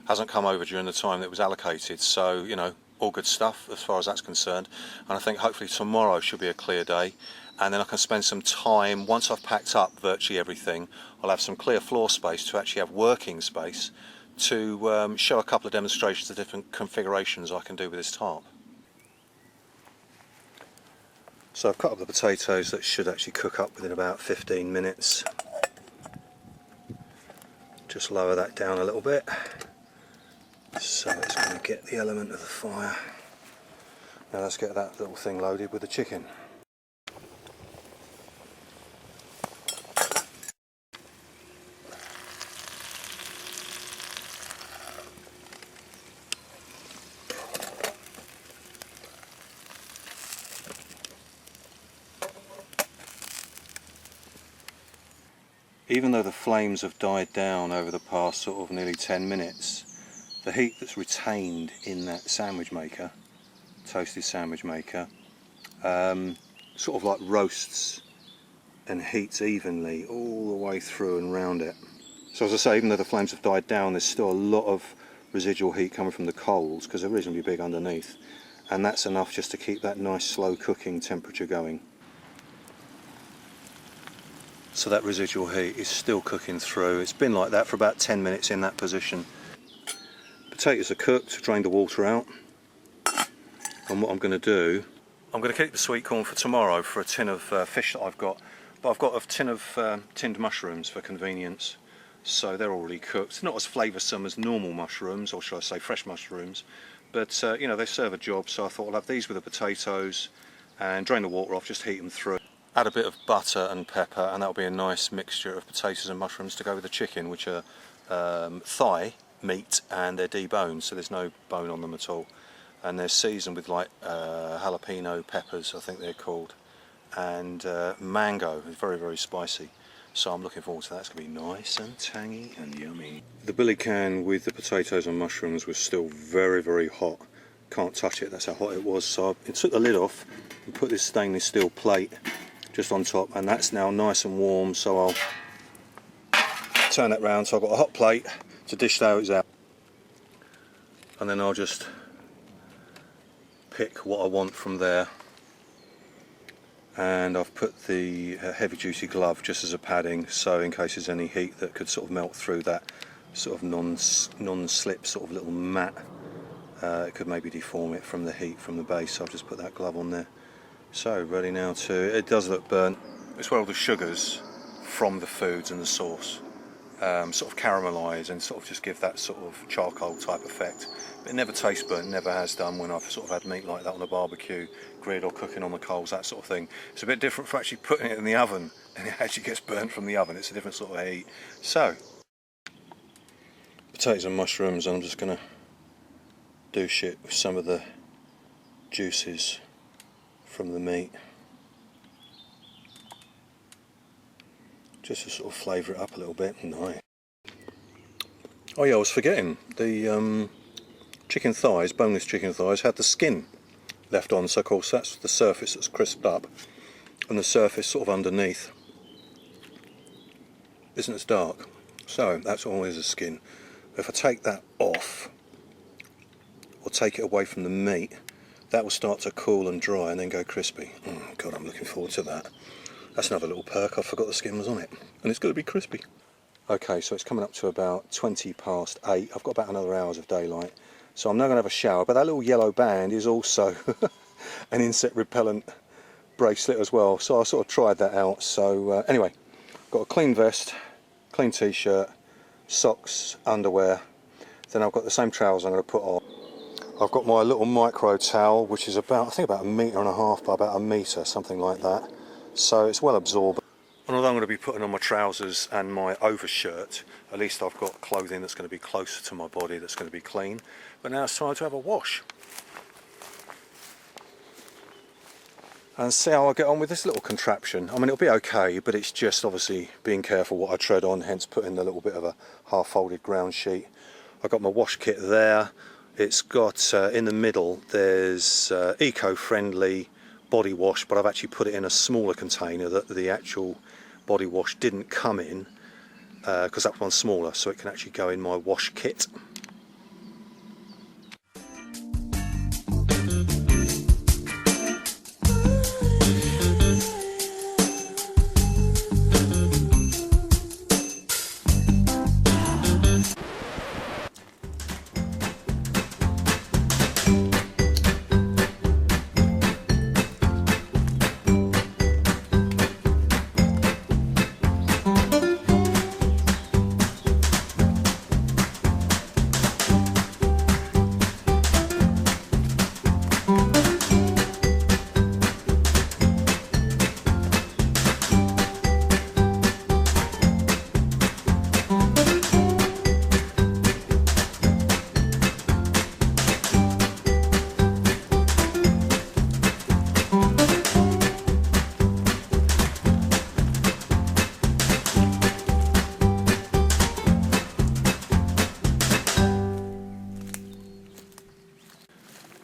hasn't come over during the time that was allocated, so you know, all good stuff as far as that's concerned. And I think hopefully tomorrow should be a clear day, and then I can spend some time, once I've packed up virtually everything, I'll have some clear floor space to actually have working space to show a couple of demonstrations of different configurations I can do with this tarp. So I've cut up the potatoes that should actually cook up within about 15 minutes. Just lower that down a little bit, so it's going to get the element of the fire. Now let's get that little thing loaded with the chicken. Even though the flames have died down over the past sort of nearly 10 minutes, the heat that's retained in that sandwich maker, toasted sandwich maker, sort of like roasts and heats evenly all the way through and round it. So as I say, even though the flames have died down, there's still a lot of residual heat coming from the coals because they're reasonably big underneath, and that's enough just to keep that nice slow cooking temperature going. So that residual heat is still cooking through. It's been like that for about 10 minutes in that position. Potatoes are cooked, drained the water out, and what I'm going to do, I'm going to keep the sweet corn for tomorrow for a tin of fish that I've got, but I've got a tin of tinned mushrooms for convenience, so they're already cooked. Not as flavoursome as normal mushrooms, or should I say fresh mushrooms, but you know, they serve a job, so I thought I'll have these with the potatoes and drain the water off, just heat them through. Add a bit of butter and pepper, and that'll be a nice mixture of potatoes and mushrooms to go with the chicken, which are thigh meat and they're deboned, so there's no bone on them at all. And they're seasoned with like jalapeno peppers, I think they're called, and mango. It's very, very spicy. So I'm looking forward to that. It's going to be nice and tangy and yummy. The billy can with the potatoes and mushrooms was still very, very hot. Can't touch it, that's how hot it was. So I took the lid off and put this stainless steel plate just on top, and that's now nice and warm, so I'll turn that round so I've got a hot plate to dish those out, and then I'll just pick what I want from there. And I've put the heavy duty glove just as a padding, so in case there's any heat that could sort of melt through that sort of non-slip sort of little mat, it could maybe deform it from the heat from the base, so I've just put that glove on there. So ready now to, it does look burnt. It's where all the sugars from the foods and the sauce sort of caramelise and sort of just give that sort of charcoal type effect. But it never tastes burnt, never has done when I've sort of had meat like that on a barbecue grid or cooking on the coals, that sort of thing. It's a bit different for actually putting it in the oven, and it actually gets burnt from the oven. It's a different sort of heat. So, potatoes and mushrooms, and I'm just going to do shit with some of the juices from the meat, just to sort of flavour it up a little bit. Nice. Oh yeah, I was forgetting, the chicken thighs, boneless chicken thighs, had the skin left on, so of course that's the surface that's crisped up, and the surface sort of underneath isn't as dark, so that's always the skin. If I take that off, or take it away from the meat, that will start to cool and dry and then go crispy. Oh God, I'm looking forward to that. That's another little perk, I forgot the skin was on it, and it's going to be crispy. Okay, so it's coming up to about 20 past 8, I've got about another hours of daylight, so I'm now going to have a shower, but that little yellow band is also an insect repellent bracelet as well, so I sort of tried that out. So anyway, got a clean vest, clean t-shirt, socks, underwear, then I've got the same trousers I'm going to put on. I've got my little micro towel, which is about, I think about 1.5 meters by about 1 meter, something like that, so it's well absorbed. And although I'm going to be putting on my trousers and my overshirt, at least I've got clothing that's going to be closer to my body, that's going to be clean. But now it's time to have a wash and see how I get on with this little contraption. I mean, it'll be okay, but it's just obviously being careful what I tread on, hence putting a little bit of a half-folded ground sheet. I've got my wash kit there. It's got, in the middle, there's eco-friendly body wash, but I've actually put it in a smaller container that the actual body wash didn't come in, because that one's smaller, so it can actually go in my wash kit.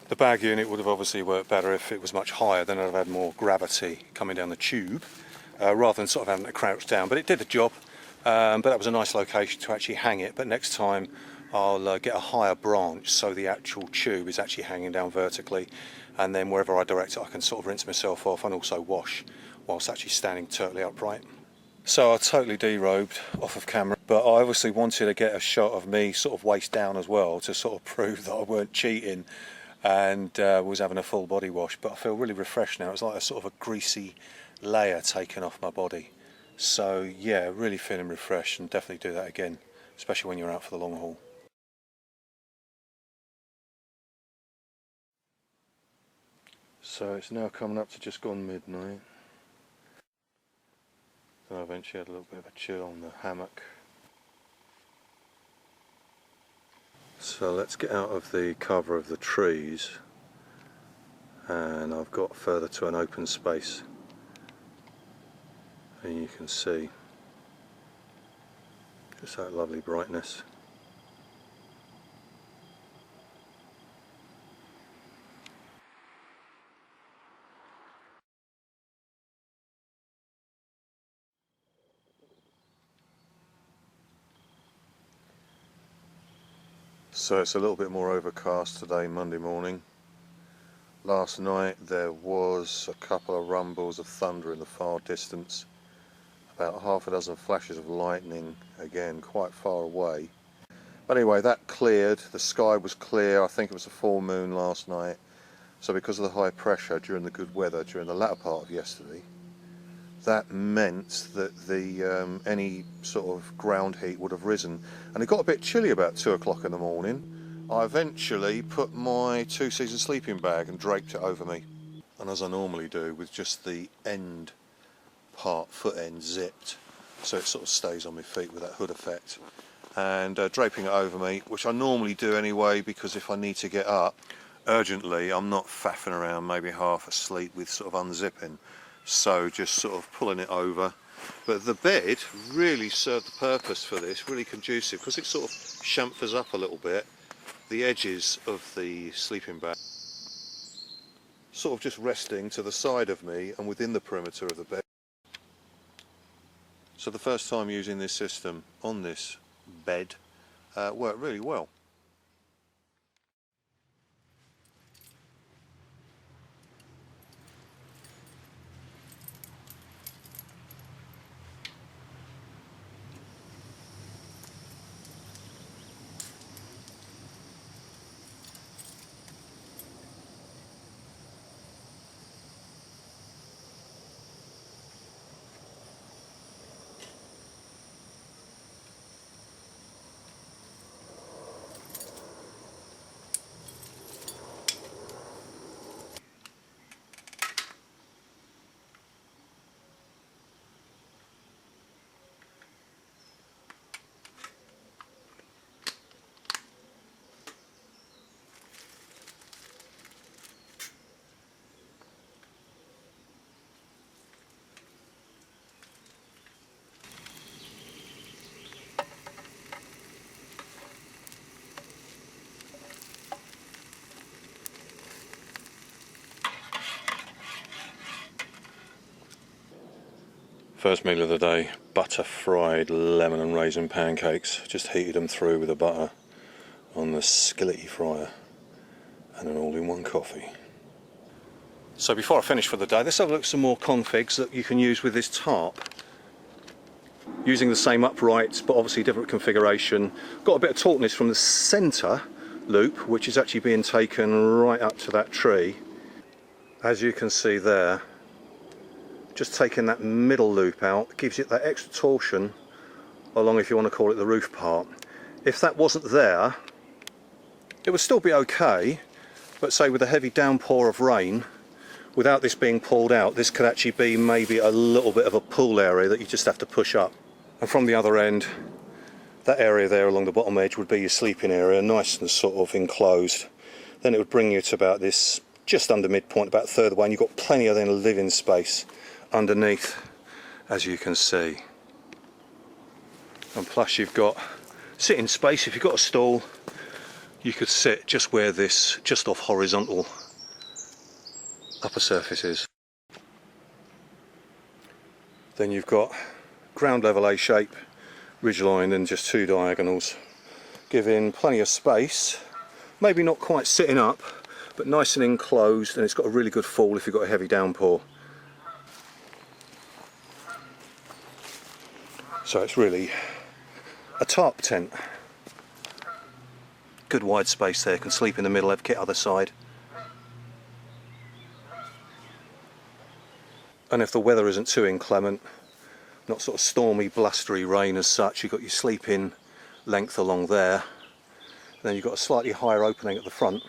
The bag unit would have obviously worked better if it was much higher, then I'd have had more gravity coming down the tube, rather than sort of having to crouch down, but it did the job. But that was a nice location to actually hang it, but next time I'll get a higher branch so the actual tube is actually hanging down vertically, and then wherever I direct it I can sort of rinse myself off and also wash whilst actually standing totally upright. So I totally derobed off of camera, but I obviously wanted to get a shot of me sort of waist down as well to sort of prove that I weren't cheating, and was having a full body wash. But I feel really refreshed now. It's like a sort of a greasy layer taken off my body. So yeah, really feeling refreshed, and definitely do that again, especially when you're out for the long haul. So it's now coming up to just gone midnight. So I eventually had a little bit of a chill on the hammock. So let's get out of the cover of the trees, and I've got further to an open space, and you can see just that lovely brightness. So it's a little bit more overcast today, Monday morning. Last night there was a couple of rumbles of thunder in the far distance, about half a dozen flashes of lightning, again quite far away. But anyway, that cleared, the sky was clear. I think it was a full moon last night, so because of the high pressure during the good weather during the latter part of yesterday, that meant that the any sort of ground heat would have risen, and it got a bit chilly about 2 o'clock in the morning. I eventually put my two-season sleeping bag and draped it over me, and as I normally do, with just the end part, foot end, zipped, so it sort of stays on my feet with that hood effect, and draping it over me, which I normally do anyway, because if I need to get up urgently, I'm not faffing around maybe half asleep with sort of unzipping. So just sort of pulling it over. But the bed really served the purpose for this, really conducive, because it sort of chamfers up a little bit. The edges of the sleeping bag sort of just resting to the side of me and within the perimeter of the bed. So the first time using this system on this bed worked really well. First meal of the day, butter fried lemon and raisin pancakes. Just heated them through with the butter on the skillety fryer, and an all-in-one coffee. So before I finish for the day, let's have a look at some more configs that you can use with this tarp. Using the same uprights, but obviously different configuration. Got a bit of tautness from the centre loop, which is actually being taken right up to that tree. As you can see there, just taking that middle loop out gives it that extra torsion along, if you want to call it, the roof part. If that wasn't there, it would still be okay, but say with a heavy downpour of rain, without this being pulled out, this could actually be maybe a little bit of a pull area that you just have to push up. And from the other end, that area there along the bottom edge would be your sleeping area, nice and sort of enclosed. Then it would bring you to about this, just under midpoint, about a third of the way, and you've got plenty of then living space underneath, as you can see. And plus you've got sitting space. If you've got a stall, you could sit just where this just off horizontal upper surface is. Then you've got ground level A shape, ridge line, and just two diagonals giving plenty of space, maybe not quite sitting up, but nice and enclosed, and it's got a really good fall if you've got a heavy downpour. So it's really a tarp tent. Good wide space there, can sleep in the middle, have kit other side. And if the weather isn't too inclement, not sort of stormy, blustery rain as such, you've got your sleeping length along there. And then you've got a slightly higher opening at the front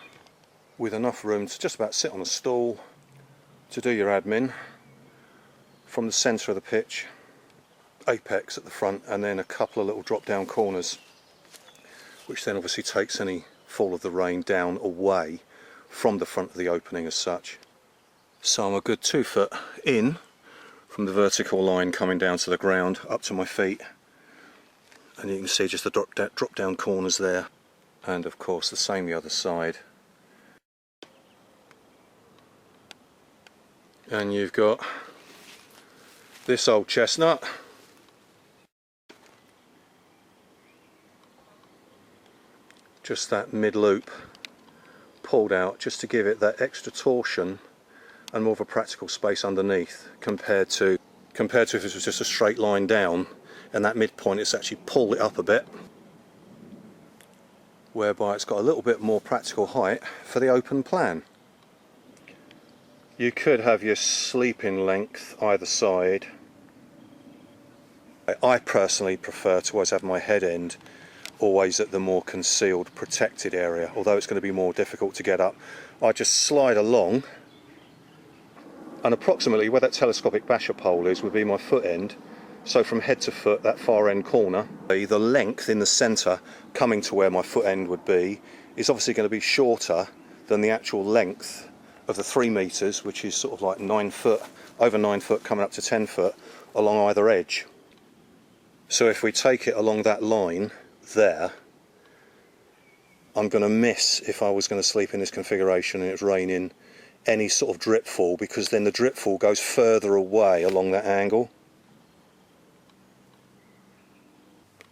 with enough room to just about sit on a stool to do your admin from the centre of the pitch, apex at the front, and then a couple of little drop down corners, which then obviously takes any fall of the rain down away from the front of the opening as such. So I'm a good 2 foot in from the vertical line coming down to the ground up to my feet, and you can see just the drop down corners there, and of course the same the other side. And you've got this old chestnut, just that mid loop pulled out just to give it that extra torsion and more of a practical space underneath, compared to if this was just a straight line down, and that midpoint it's actually pulled it up a bit, whereby it's got a little bit more practical height for the open plan. You could have your sleeping length either side. I personally prefer to always have my head end always at the more concealed, protected area, although it's going to be more difficult to get up. I just slide along, and approximately where that telescopic basher pole is would be my foot end. So from head to foot, that far end corner, the length in the centre coming to where my foot end would be is obviously going to be shorter than the actual length of the 3 metres, which is sort of like 9 foot, over 9 foot coming up to 10 foot along either edge. So if we take it along that line there, I'm going to miss, if I was going to sleep in this configuration and it's raining, any sort of drip fall, because then the drip fall goes further away along that angle.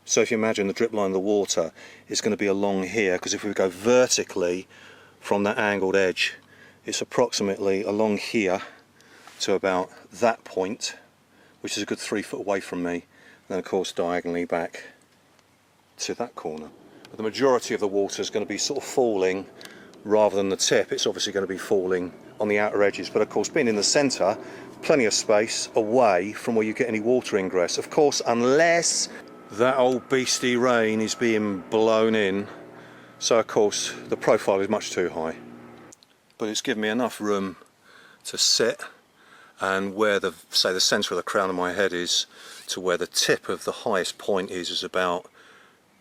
So if you imagine the drip line of the water is going to be along here, because if we go vertically from that angled edge, it's approximately along here to about that point, which is a good 3 foot away from me, and then of course diagonally back to that corner. But the majority of the water is going to be sort of falling rather than the tip. It's obviously going to be falling on the outer edges, but of course being in the centre, plenty of space away from where you get any water ingress. Of course, unless that old beastie rain is being blown in, so of course the profile is much too high. But it's given me enough room to sit, and where the, say, the centre of the crown of my head is to where the tip of the highest point is about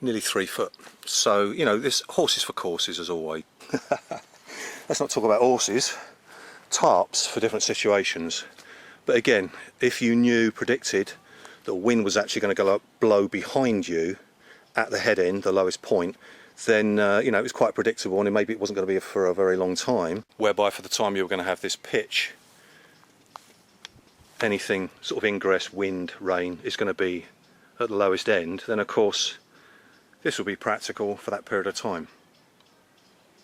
nearly 3 foot. So, you know, this horses for courses as always. Let's not talk about horses. Tarps for different situations. But again, if you predicted that wind was actually going to go up, blow behind you at the head end, the lowest point, then you know, it was quite predictable, and maybe it wasn't going to be for a very long time, whereby for the time you were going to have this pitch, anything sort of ingress, wind, rain is going to be at the lowest end, then of course this will be practical for that period of time.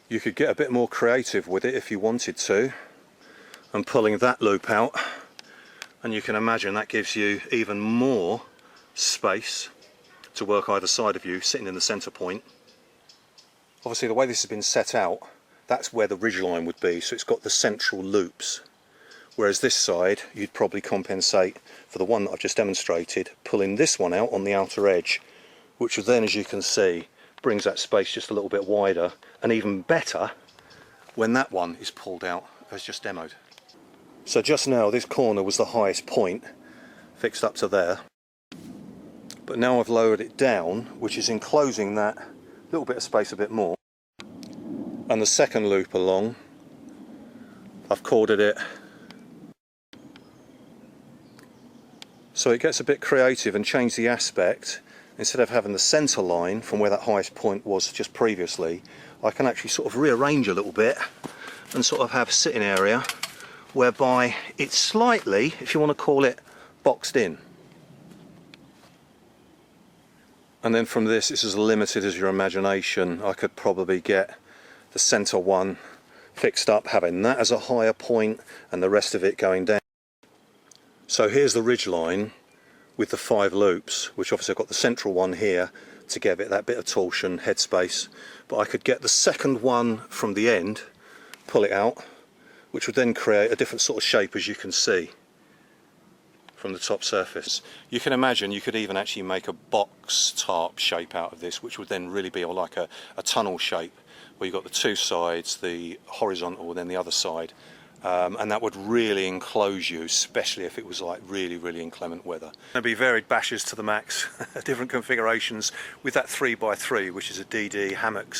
You could get a bit more creative with it if you wanted to, and pulling that loop out, and you can imagine that gives you even more space to work either side of you, sitting in the centre point. Obviously the way this has been set out, that's where the ridgeline would be, so it's got the central loops, whereas this side you'd probably compensate for the one that I've just demonstrated, pulling this one out on the outer edge, which then, as you can see, brings that space just a little bit wider, and even better when that one is pulled out as just demoed. So just now this corner was the highest point, fixed up to there, but now I've lowered it down, which is enclosing that little bit of space a bit more, and the second loop along I've corded it so it gets a bit creative and changed the aspect. Instead of having the centre line from where that highest point was just previously, I can actually sort of rearrange a little bit and sort of have a sitting area whereby it's slightly, if you want to call it, boxed in. And then from this, it's as limited as your imagination. I could probably get the centre one fixed up, having that as a higher point and the rest of it going down. So here's the ridge line with the 5 loops, which obviously I've got the central one here to give it that bit of torsion, headspace. But I could get the second one from the end, pull it out, which would then create a different sort of shape, as you can see from the top surface. You can imagine you could even actually make a box tarp shape out of this, which would then really be like a tunnel shape, where you've got the 2 sides, the horizontal and then the other side, and that would really enclose you, especially if it was like really inclement weather. There'll be varied bashes to the max, different configurations with that 3x3, which is a DD hammock.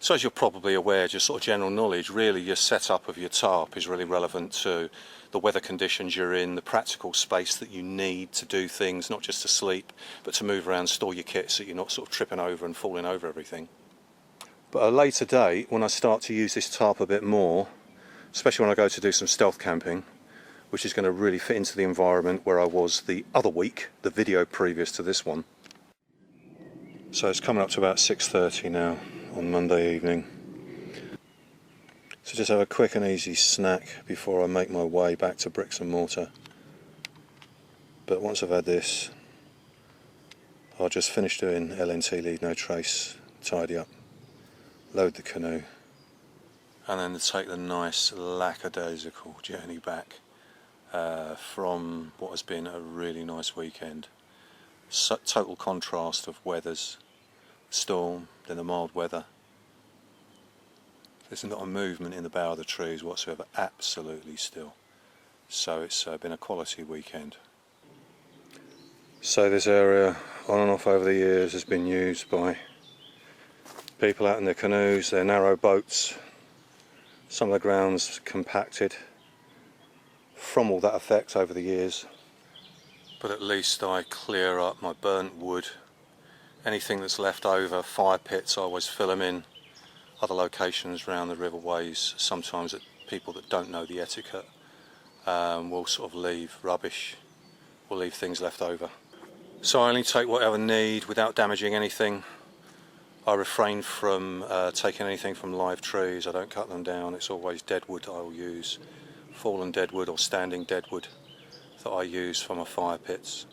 So as you're probably aware, just sort of general knowledge, really your setup of your tarp is really relevant to the weather conditions you're in, the practical space that you need to do things, not just to sleep, but to move around, store your kit so you're not sort of tripping over and falling over everything. But at a later date, when I start to use this tarp a bit more, especially when I go to do some stealth camping, which is going to really fit into the environment where I was the other week, the video previous to this one. So it's coming up to about 6:30 now on Monday evening. So just have a quick and easy snack before I make my way back to bricks and mortar. But once I've had this, I'll just finish doing LNT lead no trace, tidy up, load the canoe, and then take the nice lackadaisical journey back from what has been a really nice weekend. Total contrast of weathers, storm, then the mild weather. There's not a movement in the bough of the trees whatsoever, absolutely still. So it's been a quality weekend. So this area, on and off over the years, has been used by people out in their canoes, their narrow boats. Some of the ground's compacted from all that effect over the years. But at least I clear up my burnt wood. Anything that's left over, fire pits, I always fill them in. Other locations around the riverways, sometimes that people that don't know the etiquette will sort of leave rubbish, will leave things left over. So I only take whatever I need without damaging anything. I refrain from taking anything from live trees. I don't cut them down. It's always dead wood I will use, fallen dead wood or standing dead wood that I use for my fire pits.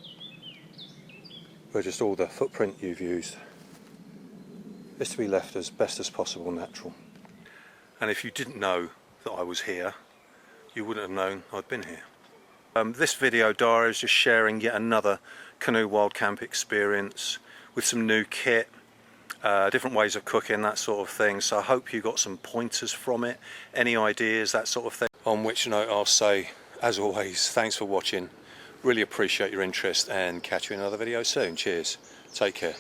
But just all the footprint you've used is to be left as best as possible natural. And if you didn't know that I was here, you wouldn't have known I'd been here. This video diary is just sharing yet another canoe wild camp experience with some new kit, different ways of cooking, that sort of thing. So I hope you got some pointers from it, any ideas, that sort of thing. On which note I'll say, as always, thanks for watching. Really appreciate your interest and catch you in another video soon. Cheers. Take care.